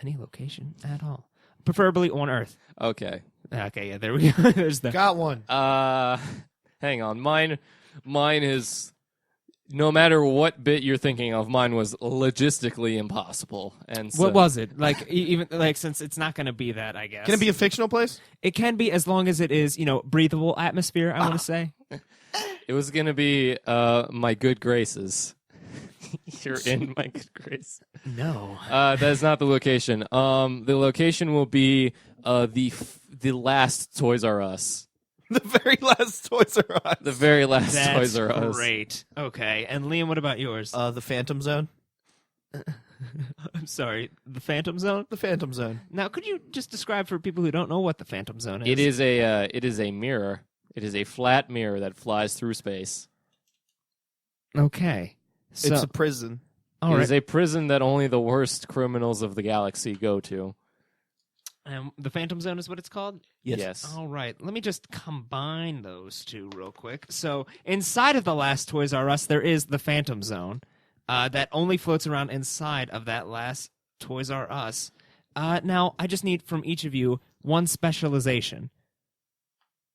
Any location at all. Preferably on Earth. Okay. Okay, yeah, there we go. There's the... Got one. Hang on. Mine is no matter what bit you're thinking of, mine was logistically impossible. And so, What was it? Like, even like, since it's not going to be that, I guess. Can it be a fictional place? It can be, as long as it is, breathable atmosphere, I want to say. it was going to be my good graces. You're in my good graces. No. That is not the location. The location will be the last Toys R Us. The very last Toys R Us. The very last That's Toys R Us. great. Okay. And Liam, what about yours? The Phantom Zone. I'm sorry. The Phantom Zone? The Phantom Zone. Now, could you just describe for people who don't know what the Phantom Zone is? It is a mirror. It is a flat mirror that flies through space. Okay. So, It's a prison. all It right. is a prison that only the worst criminals of the galaxy go to. The Phantom Zone is what it's called? Yes. All right. Let me just combine those two real quick. So, inside of the last Toys R Us, there is the Phantom Zone that only floats around inside of that last Toys R Us. Now, I just need from each of you one specialization.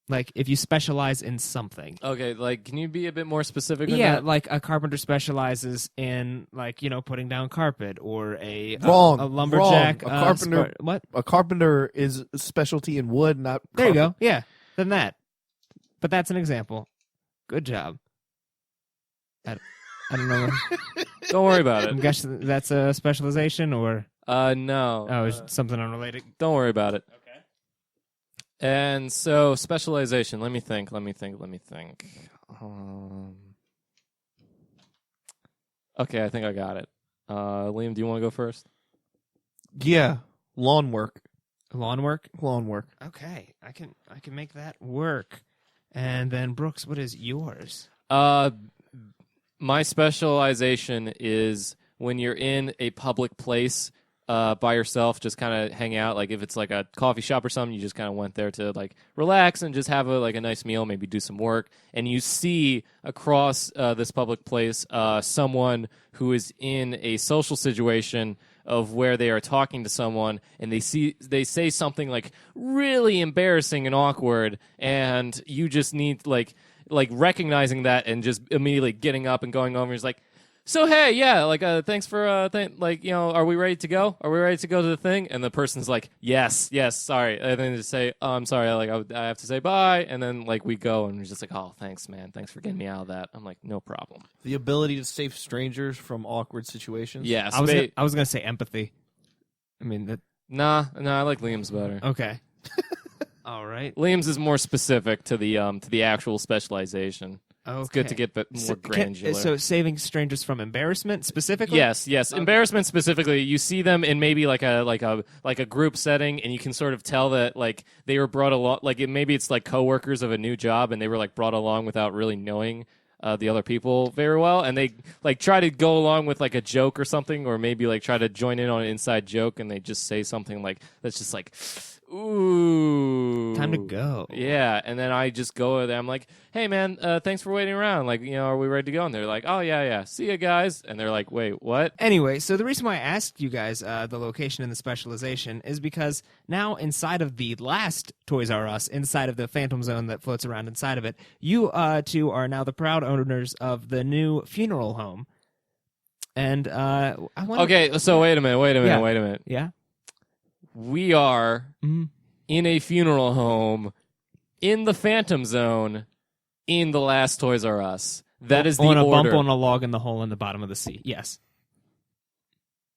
Like, if you specialize in something. Okay, like, can you be a bit more specific on Yeah, that? like a carpenter specializes in, like, putting down carpet, or a Wrong. a lumberjack. Wrong. A carpenter. What? A carpenter is a specialty in wood, not. There you carpet. go. Yeah, then that. But that's an example. Good job. I don't know. Don't worry about I'm it. guessing that's a specialization, or No. it's something unrelated. Don't worry about it. Okay. And so, specialization. Let me think. Okay, I think I got it. Liam, do you want to go first? Yeah. Lawn work. Lawn work. Lawn work. Okay, I can make that work. And then Brooks, what is yours? My specialization is when you're in a public place by yourself, just kind of hang out. Like if it's like a coffee shop or something, you just kind of went there to like relax and just have a nice meal, maybe do some work. And you see across this public place someone who is in a social situation of where they are talking to someone, and they say something like really embarrassing and awkward, and you just need like recognizing that and just immediately getting up and going over. He's like, so hey, yeah, like thanks for are we ready to go? Are we ready to go to the thing? And the person's like, yes, sorry. And then just say, oh, I'm sorry, I have to say bye. And then like we go, and we're just like, oh, thanks, man, thanks for getting me out of that. I'm like, no problem. The ability to save strangers from awkward situations. Yeah, I was gonna say empathy. I mean that. Nah, I like Liam's better. Okay. All right. Liam's is more specific to the actual specialization. Okay. It's good to get more granular. So saving strangers from embarrassment specifically? Yes. Embarrassment specifically. You see them in maybe like a group setting, and you can sort of tell that like they were brought along. Like maybe it's like coworkers of a new job, and they were like brought along without really knowing the other people very well, and they like try to go along with like a joke or something, or maybe like try to join in on an inside joke, and they just say something like that's just like, ooh, Time to go. Yeah, and then I just go there. I'm like, hey man, thanks for waiting around. Like, are we ready to go? And they're like, oh yeah, see ya guys. And they're like, wait, what? Anyway, so the reason why I asked you guys the location and the specialization is because now inside of the last Toys R Us, inside of the Phantom Zone that floats around inside of it, you two are now the proud owners of the new funeral home. And I want Okay, so wait a minute. Yeah. We are in a funeral home in the Phantom Zone in the last Toys R Us. That is the on a order. bump on a log in the hole in the bottom of the sea. Yes.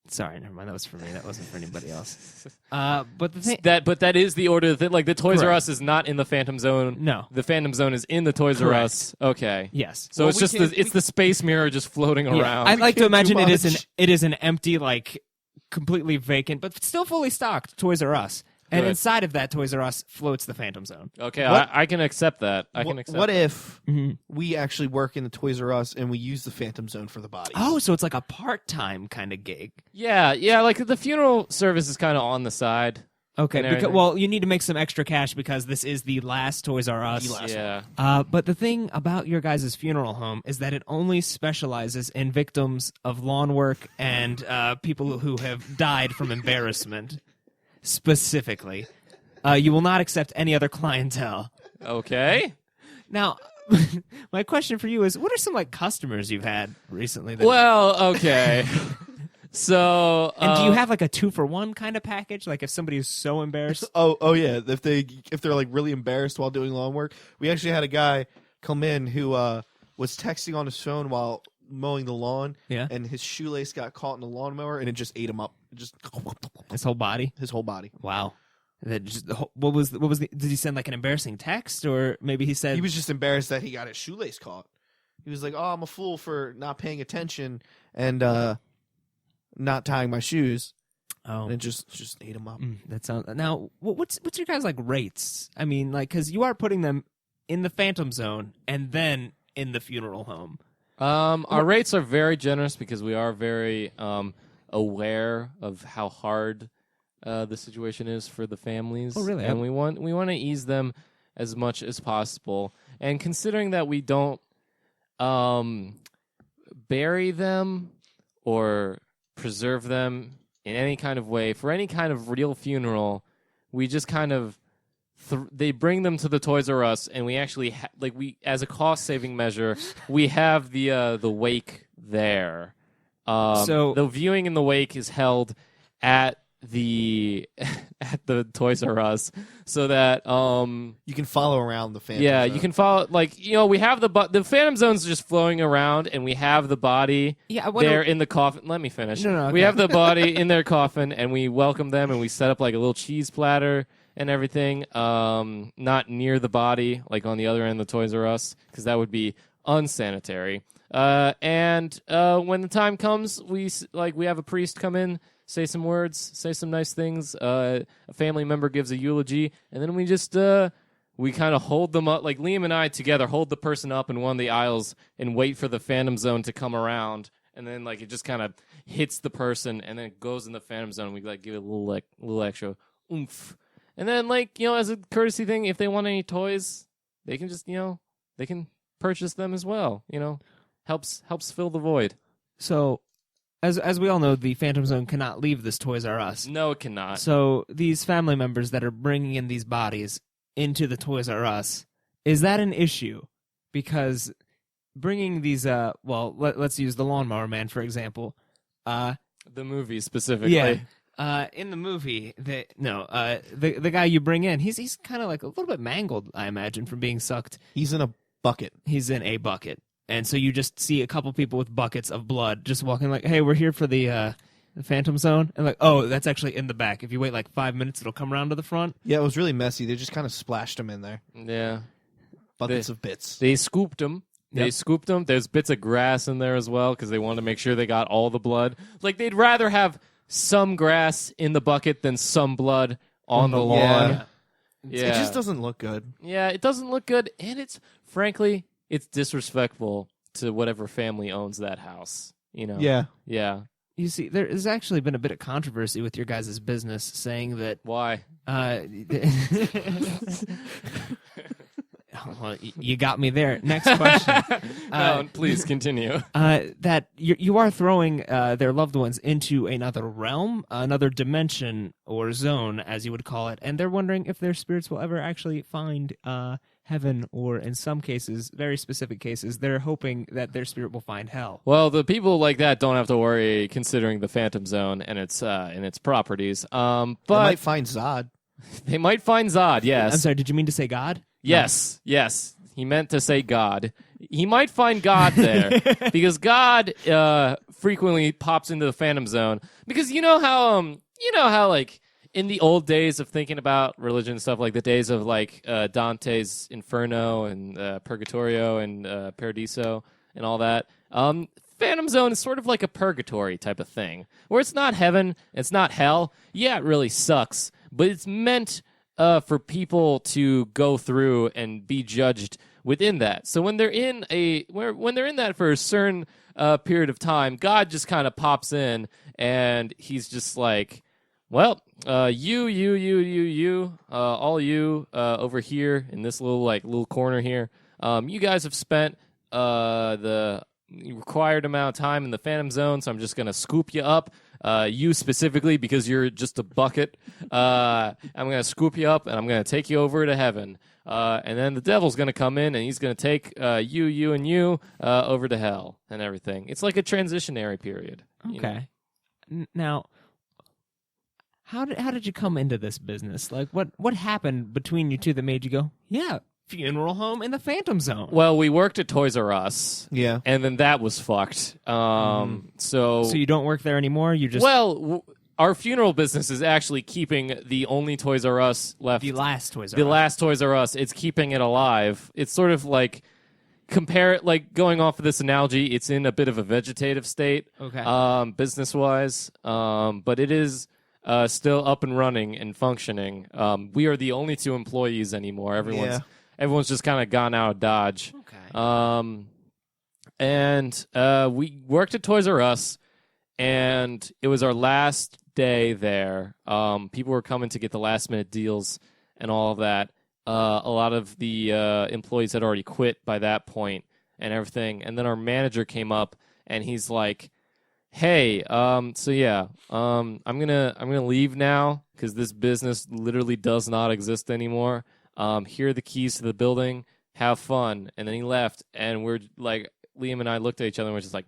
Sorry, never mind. That was for me. That wasn't for anybody else. But the thing, But that is the order. Like the Toys R Correct. Us is not in the Phantom Zone. No. The Phantom Zone is in the Toys R Correct. Us. Okay. yes. So Well, it's we just can't- it's the space mirror just floating Yeah. around. I'd like to can't do imagine much. it is an empty, like completely vacant, but still fully stocked Toys R Us. And Good. inside of that Toys R Us floats the Phantom Zone. Okay, What- I can accept that. I can accept. What if Mhm. we actually work in the Toys R Us and we use the Phantom Zone for the bodies? Oh, so it's like a part-time kind of gig. Yeah. Like the funeral service is kind of on the side. Okay, And because, everything. well, you need to make some extra cash because this is the last Toys R Us. The last Yeah. But the thing about your guys' funeral home is that it only specializes in victims of lawn work and people who have died from embarrassment, specifically. You will not accept any other clientele. Okay. Now, my question for you is, what are some like customers you've had recently? That, Well, okay. So, and do you have like a 2-for-1 kind of package? Like if somebody is so embarrassed, Oh yeah. If they're like really embarrassed while doing lawn work, we actually had a guy come in who was texting on his phone while mowing the lawn. Yeah. And his shoelace got caught in the lawnmower, and it just ate him up. It just his whole body. his whole body. Wow. That just what was the, did he send like an embarrassing text, or maybe he said He was just embarrassed that he got his shoelace caught. He was like, "Oh, I'm a fool for not paying attention and not tying my shoes." oh. And it just ate him up. That sounds. Now, what's your guys' like rates? I mean, like, because you are putting them in the Phantom Zone and then in the funeral home. our rates are very generous because we are very aware of how hard the situation is for the families. Oh, really? And we want to ease them as much as possible. And considering that we don't bury them or preserve them in any kind of way for any kind of real funeral, we just kind of they bring them to the Toys R Us, and we actually we as a cost saving measure, we have the wake there. So the viewing in the wake is held at the Toys R Us, so that You can follow around the Phantom yeah, Zone. you can follow we have the Phantom Zone's just flowing around, and we have the body yeah, there in the coffin. Let me finish. No, We okay. have the body in their coffin, and we welcome them, and we set up like a little cheese platter and everything. Not near the body, like on the other end of the Toys R Us, because that would be unsanitary. And when the time comes, we have a priest come in, say some words, say some nice things. A family member gives a eulogy, and then we just we kind of hold them up. Like Liam and I together hold the person up in one of the aisles and wait for the Phantom Zone to come around, and then it just kind of hits the person, and then it goes in the Phantom Zone. We give it a little extra oomph, and then as a courtesy thing, if they want any toys, they can just they can purchase them as well. Helps fill the void. So, as we all know, the Phantom Zone cannot leave this Toys R Us. No, it cannot. So these family members that are bringing in these bodies into the Toys R Us, is that an issue? Because bringing these, let's use the Lawnmower Man for example. The movie specifically. Yeah. In the movie, the guy you bring in, he's kind of like a little bit mangled, I imagine, from being sucked. He's in a bucket. He's in a bucket. And so you just see a couple people with buckets of blood just walking like, hey, we're here for the Phantom Zone. And oh, that's actually in the back. If you wait 5 minutes, it'll come around to the front. Yeah, it was really messy. They just kind of splashed him in there. Yeah. Buckets of bits. They scooped them. They scooped them. There's bits of grass in there as well because they wanted to make sure they got all the blood. They'd rather have some grass in the bucket than some blood on the lawn. Yeah. It just doesn't look good. Yeah, it doesn't look good, and frankly, it's disrespectful to whatever family owns that house. Yeah. Yeah. You see, there has actually been a bit of controversy with your guys' business saying that... Why? Well, you got me there. Next question. No, please continue. That you are throwing their loved ones into another realm, another dimension or zone, as you would call it, and they're wondering if their spirits will ever actually find heaven, or in some cases, very specific cases, they're hoping that their spirit will find hell. Well, the people like that don't have to worry considering the Phantom Zone and its properties. But They might find Zod. they might find Zod, yes. I'm sorry, did you mean to say God? Yes. He meant to say God. He might find God there because God frequently pops into the Phantom Zone. Because you know how in the old days of thinking about religion and stuff, the days of Dante's Inferno and Purgatorio and Paradiso and all that, Phantom Zone is sort of like a purgatory type of thing, where it's not heaven, it's not hell. Yeah, it really sucks, but it's meant for people to go through and be judged within that. So when they're in that for a certain period of time, God just kind of pops in, and he's just like, well, you, all you over here in this little corner here, you guys have spent the required amount of time in the Phantom Zone, so I'm just going to scoop you up. You specifically, because you're just a bucket. I'm going to scoop you up, and I'm going to take you over to heaven. And then the devil's going to come in and he's going to take you, and you over to hell and everything. It's like a transitionary period. Okay. Now, how did you come into this business? Like, what happened between you two that made you go, yeah, funeral home in the Phantom Zone? Well, we worked at Toys R Us. Yeah. And then that was fucked. So you don't work there anymore? You just our funeral business is actually keeping the only Toys R Us left. the last Toys R Us. The last Toys R Us. It's keeping it alive. It's sort of like going off of this analogy. It's in a bit of a vegetative state, business wise, but it is still up and running and functioning. We are the only 2 employees anymore. Everyone's just kind of gone out of Dodge. Okay. And we worked at Toys R Us, and it was our last day there. People were coming to get the last minute deals and all of that. A lot of the employees had already quit by that point and everything. And then our manager came up and he's like, "Hey, I'm gonna leave now because this business literally does not exist anymore. Here are the keys to the building. Have fun." And then he left, and we're like, Liam and I looked at each other and we're just like,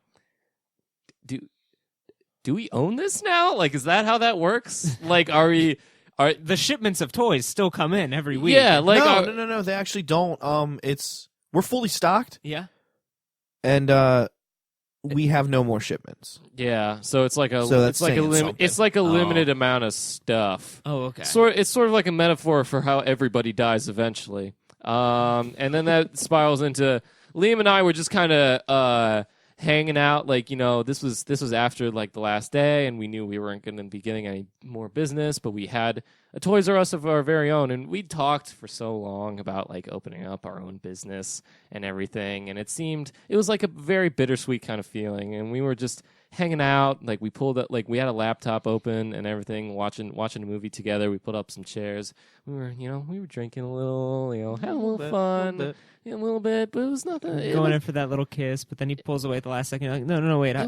do we own this now? Like, is that how that works? Like, are the shipments of toys still come in every week? Yeah, like no. They actually don't. We're fully stocked. Yeah. And we have no more shipments. Yeah, so it's like a it's like a limited amount of stuff. Oh, okay. It's sort of like a metaphor for how everybody dies eventually. And then that spirals into Liam and I were just kind of hanging out, like, this was after like the last day, and we knew we weren't going to be getting any more business, but we had a Toys R Us of our very own, and we talked for so long about like opening up our own business and everything, and it was like a very bittersweet kind of feeling, and we were just hanging out, like we pulled up, like we had a laptop open and everything, watching a movie together. We put up some chairs. We were drinking a little, having a little fun. A little bit, but it was nothing. Going in for that little kiss, but then he pulls away at the last second. You're like, no, wait. It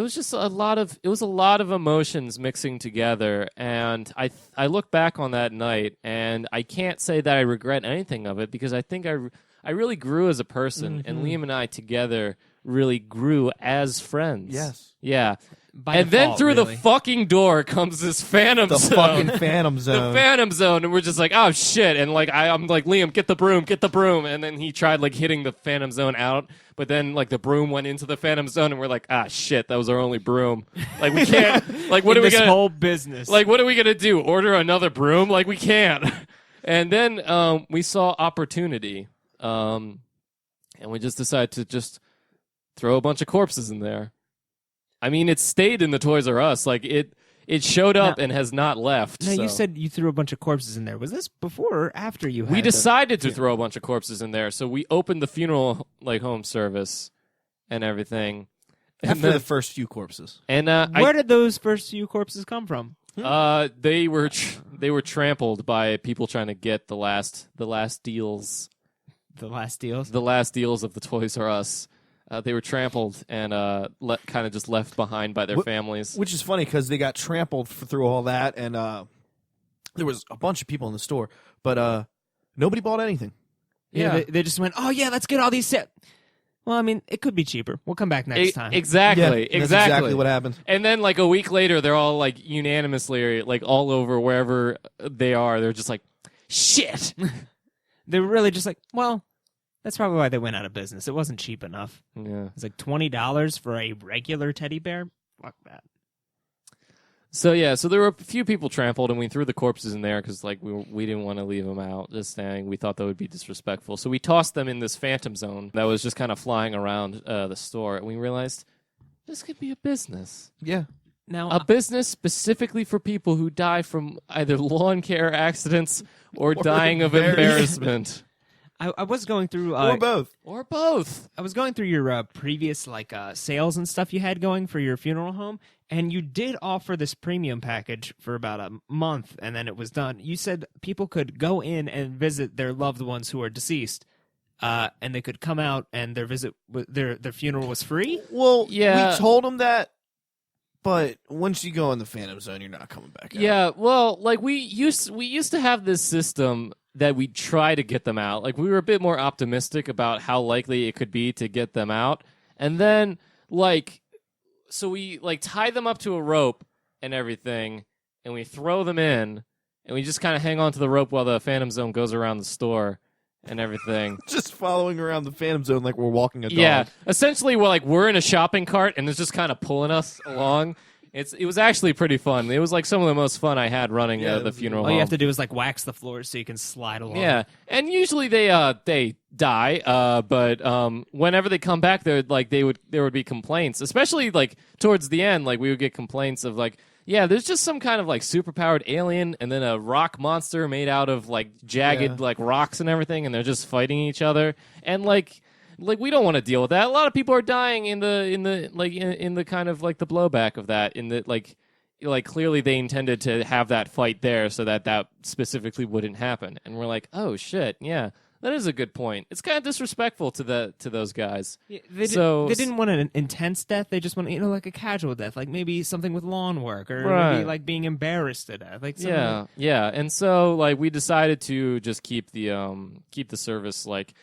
was just a lot of emotions mixing together, and I look back on that night, and I can't say that I regret anything of it, because I think I really grew as a person, and Liam and I together really grew as friends. Yes. Yeah. By default, then through really. the fucking door comes this Phantom Zone. The fucking Phantom Zone. The Phantom Zone, and we're just like, oh shit, and like I'm like, Liam, get the broom, and then he tried like hitting the Phantom Zone out, but then like the broom went into the Phantom Zone, and we're like, ah shit, that was our only broom. Like we can't, like what are we gonna? This whole business. Like what are we gonna do? Order another broom? Like we can't. And then we saw opportunity, and we just decided to just throw a bunch of corpses in there. I mean, it stayed in the Toys R Us. Like it showed up and has not left. Now, so. you said you threw a bunch of corpses in there. Was this before or after you had We decided to throw a bunch of corpses in there, so we opened the funeral like home service and everything. After the first few corpses. And where did those first few corpses come from? They were trampled by people trying to get the last deals. The last deals? The last deals of the Toys R Us. They were trampled and kind of just left behind by their families. Which is funny because they got trampled through all that, and there was a bunch of people in the store, but nobody bought anything. Yeah, they just went, oh yeah, let's get all these set. Well, I mean, it could be cheaper. We'll come back next time. Exactly, Yeah, that's exactly what happened. And then like a week later, they're all like unanimously like all over wherever they are. They're just like, shit. They were really just like, well, that's probably why they went out of business. It wasn't cheap enough. Yeah. It's like $20 for a regular teddy bear. Fuck that. So there were a few people trampled, and we threw the corpses in there because like we didn't want to leave them out. Just saying, we thought that would be disrespectful. So we tossed them in this Phantom Zone that was just kind of flying around the store, and we realized this could be a business. Yeah. Now, A business specifically for people who die from either lawn care accidents or dying of embarrassment. I was going through Or both. Or both. I was going through your previous sales and stuff you had going for your funeral home, and you did offer this premium package for about a month, and then it was done. You said people could go in and visit their loved ones who are deceased, and they could come out, and their funeral was free. Well, Yeah. we told them that, but once you go in the Phantom Zone, you're not coming back out. Yeah, well, like we used to have this system that we'd try to get them out. Like, we were a bit more optimistic about how likely it could be to get them out. And then, like, so we, like, tie them up to a rope and everything, and we throw them in, and we just kind of hang on to the rope while the Phantom Zone goes around the store and everything. Just following around the Phantom Zone like we're walking a dog. Yeah, essentially, we're in a shopping cart, and it's just kind of pulling us along. It was actually pretty fun. It was like some of the most fun I had running the funeral All home. you have to do is like wax the floors so you can slide along. Yeah, and usually they die, but whenever they come back, there would be complaints, especially like towards the end. Like we would get complaints of like, yeah, there's just some kind of like superpowered alien, and then a rock monster made out of like jagged like rocks and everything, and they're just fighting each other, and like we don't want to deal with that. A lot of people are dying in the kind of like the blowback of that. In the like clearly they intended to have that fight there so that specifically wouldn't happen. And we're like, oh shit, yeah, that is a good point. It's kind of disrespectful to those guys. Yeah, they didn't want an intense death. They just want like a casual death, like maybe something with lawn work or maybe like being embarrassed to death. Like yeah. And so like we decided to just keep the service like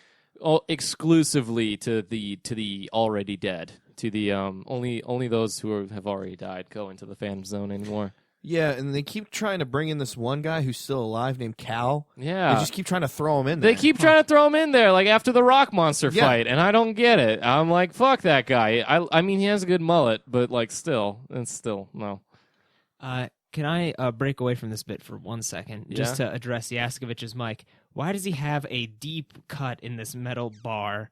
exclusively to the already dead, to the only those who have already died go into the Phantom Zone anymore. Yeah, and they keep trying to bring in this one guy who's still alive named Cal. Yeah. They just keep trying to throw him in there. They keep trying to throw him in there, like after the rock monster fight, and I don't get it. I'm like, fuck that guy. I mean, he has a good mullet, but like, still, no. Can I break away from this bit for 1 second, just to address Yaskovich's mic? Why does he have a deep cut in this metal bar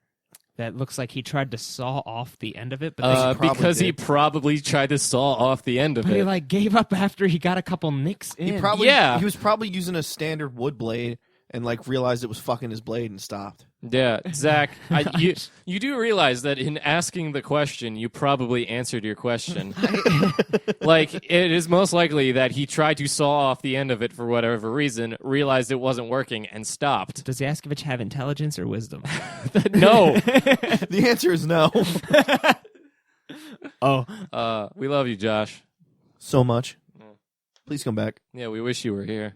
that looks like he tried to saw off the end of it? But because he probably tried to saw off the end of it. He like gave up after he got a couple nicks in. He was probably using a standard wood blade and like realized it was fucking his blade and stopped. Yeah, Zach, you do realize that in asking the question, you probably answered your question. Like, it is most likely that he tried to saw off the end of it for whatever reason, realized it wasn't working, and stopped. Does Yaskovich have intelligence or wisdom? No. The answer is no. We love you, Josh. So much. Please come back. Yeah, we wish you were here.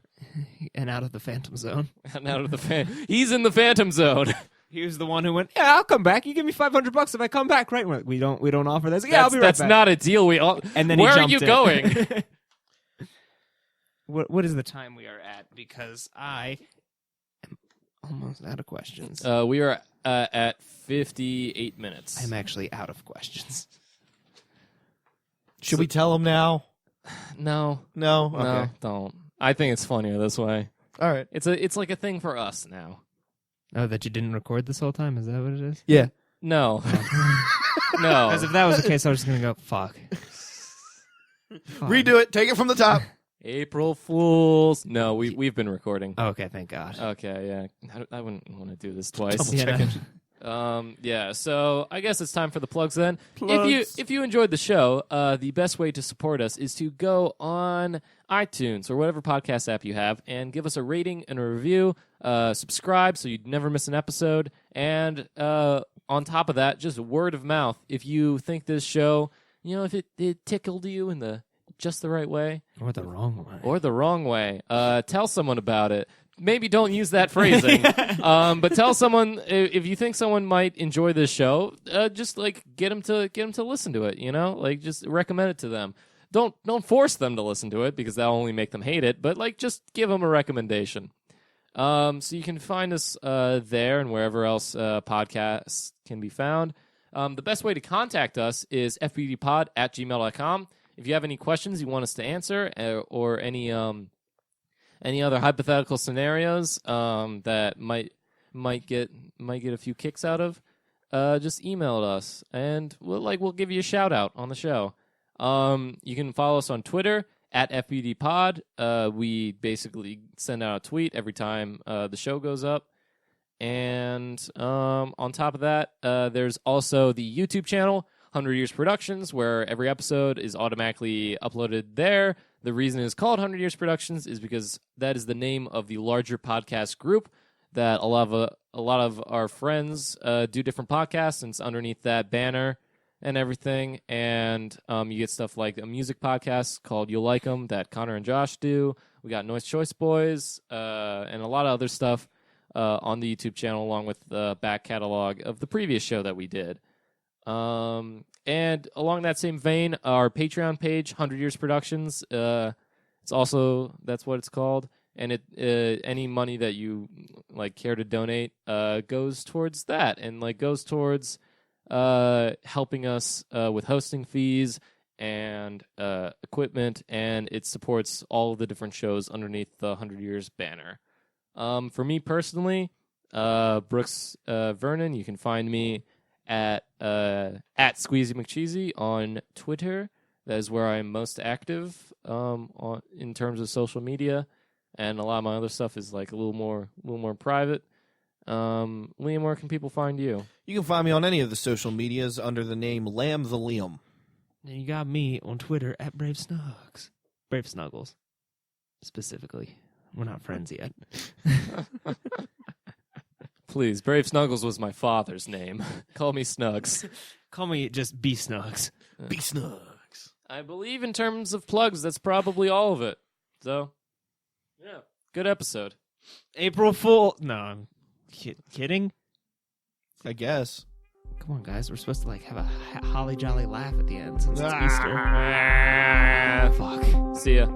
And out of the Phantom Zone. And out of the he's in the Phantom Zone. He was the one who went, yeah, I'll come back. You give me $500 if I come back, right? We don't offer this. Yeah, I'll be right back. That's not a deal. And then where are you going? What is the time we are at? Because I am almost out of questions. We are at 58 minutes. I'm actually out of questions. Should we tell him now? No. Okay. Don't. I think it's funnier this way. All right. It's like a thing for us now. Oh, that you didn't record this whole time? Is that what it is? Yeah. No. No. Because if that was the case, I was just going to go, fuck. Redo it. Take it from the top. April Fools. No, we've been recording. Okay, thank God. Okay, yeah. I wouldn't want to do this twice. Double checking. Yeah, so I guess it's time for the plugs then. Plugs. If you enjoyed the show, the best way to support us is to go on iTunes or whatever podcast app you have and give us a rating and a review. Subscribe so you'd never miss an episode. And on top of that, just word of mouth. If you think this show, if it tickled you in just the right way. Or the wrong way. Tell someone about it. Maybe don't use that phrasing, but tell someone if you think someone might enjoy this show. Just like get them to listen to it. Like just recommend it to them. Don't force them to listen to it because that'll only make them hate it. But like just give them a recommendation. So you can find us there and wherever else podcasts can be found. The best way to contact us is fbdpod@gmail.com. If you have any questions you want us to answer or any other hypothetical scenarios that might get a few kicks out of, just email us and we'll give you a shout out on the show. You can follow us on Twitter @FBDPod. We basically send out a tweet every time the show goes up. And on top of that, there's also the YouTube channel, 100 Years Productions, where every episode is automatically uploaded there. The reason it's called 100 Years Productions is because that is the name of the larger podcast group that a lot of our friends do different podcasts, and it's underneath that banner and everything. And you get stuff like a music podcast called You'll Like 'Em that Connor and Josh do. We got Noise Choice Boys and a lot of other stuff on the YouTube channel, along with the back catalog of the previous show that we did. And along that same vein, our Patreon page, 100 Years Productions, it's also, that's what it's called. And it any money that you like care to donate goes towards that, and like goes towards helping us with hosting fees and equipment, and it supports all of the different shows underneath the 100 Years banner. For me personally, Brooks Vernon, you can find me at Squeezy McCheesy on Twitter. That is where I'm most active in terms of social media, and a lot of my other stuff is like a little more private. Liam, where can people find you? You can find me on any of the social medias under the name Lamb the Liam. And you got me on Twitter at Brave Snugs. Brave Snuggles, specifically. We're not friends yet. Please, Brave Snuggles was my father's name. Call me Snugs. Call me just B Snugs. Be Snugs. I believe in terms of plugs, that's probably all of it. So, yeah, good episode. April Fool. No, I'm kidding. I guess. Come on, guys. We're supposed to like have a holly jolly laugh at the end since it's Easter. Fuck. See ya.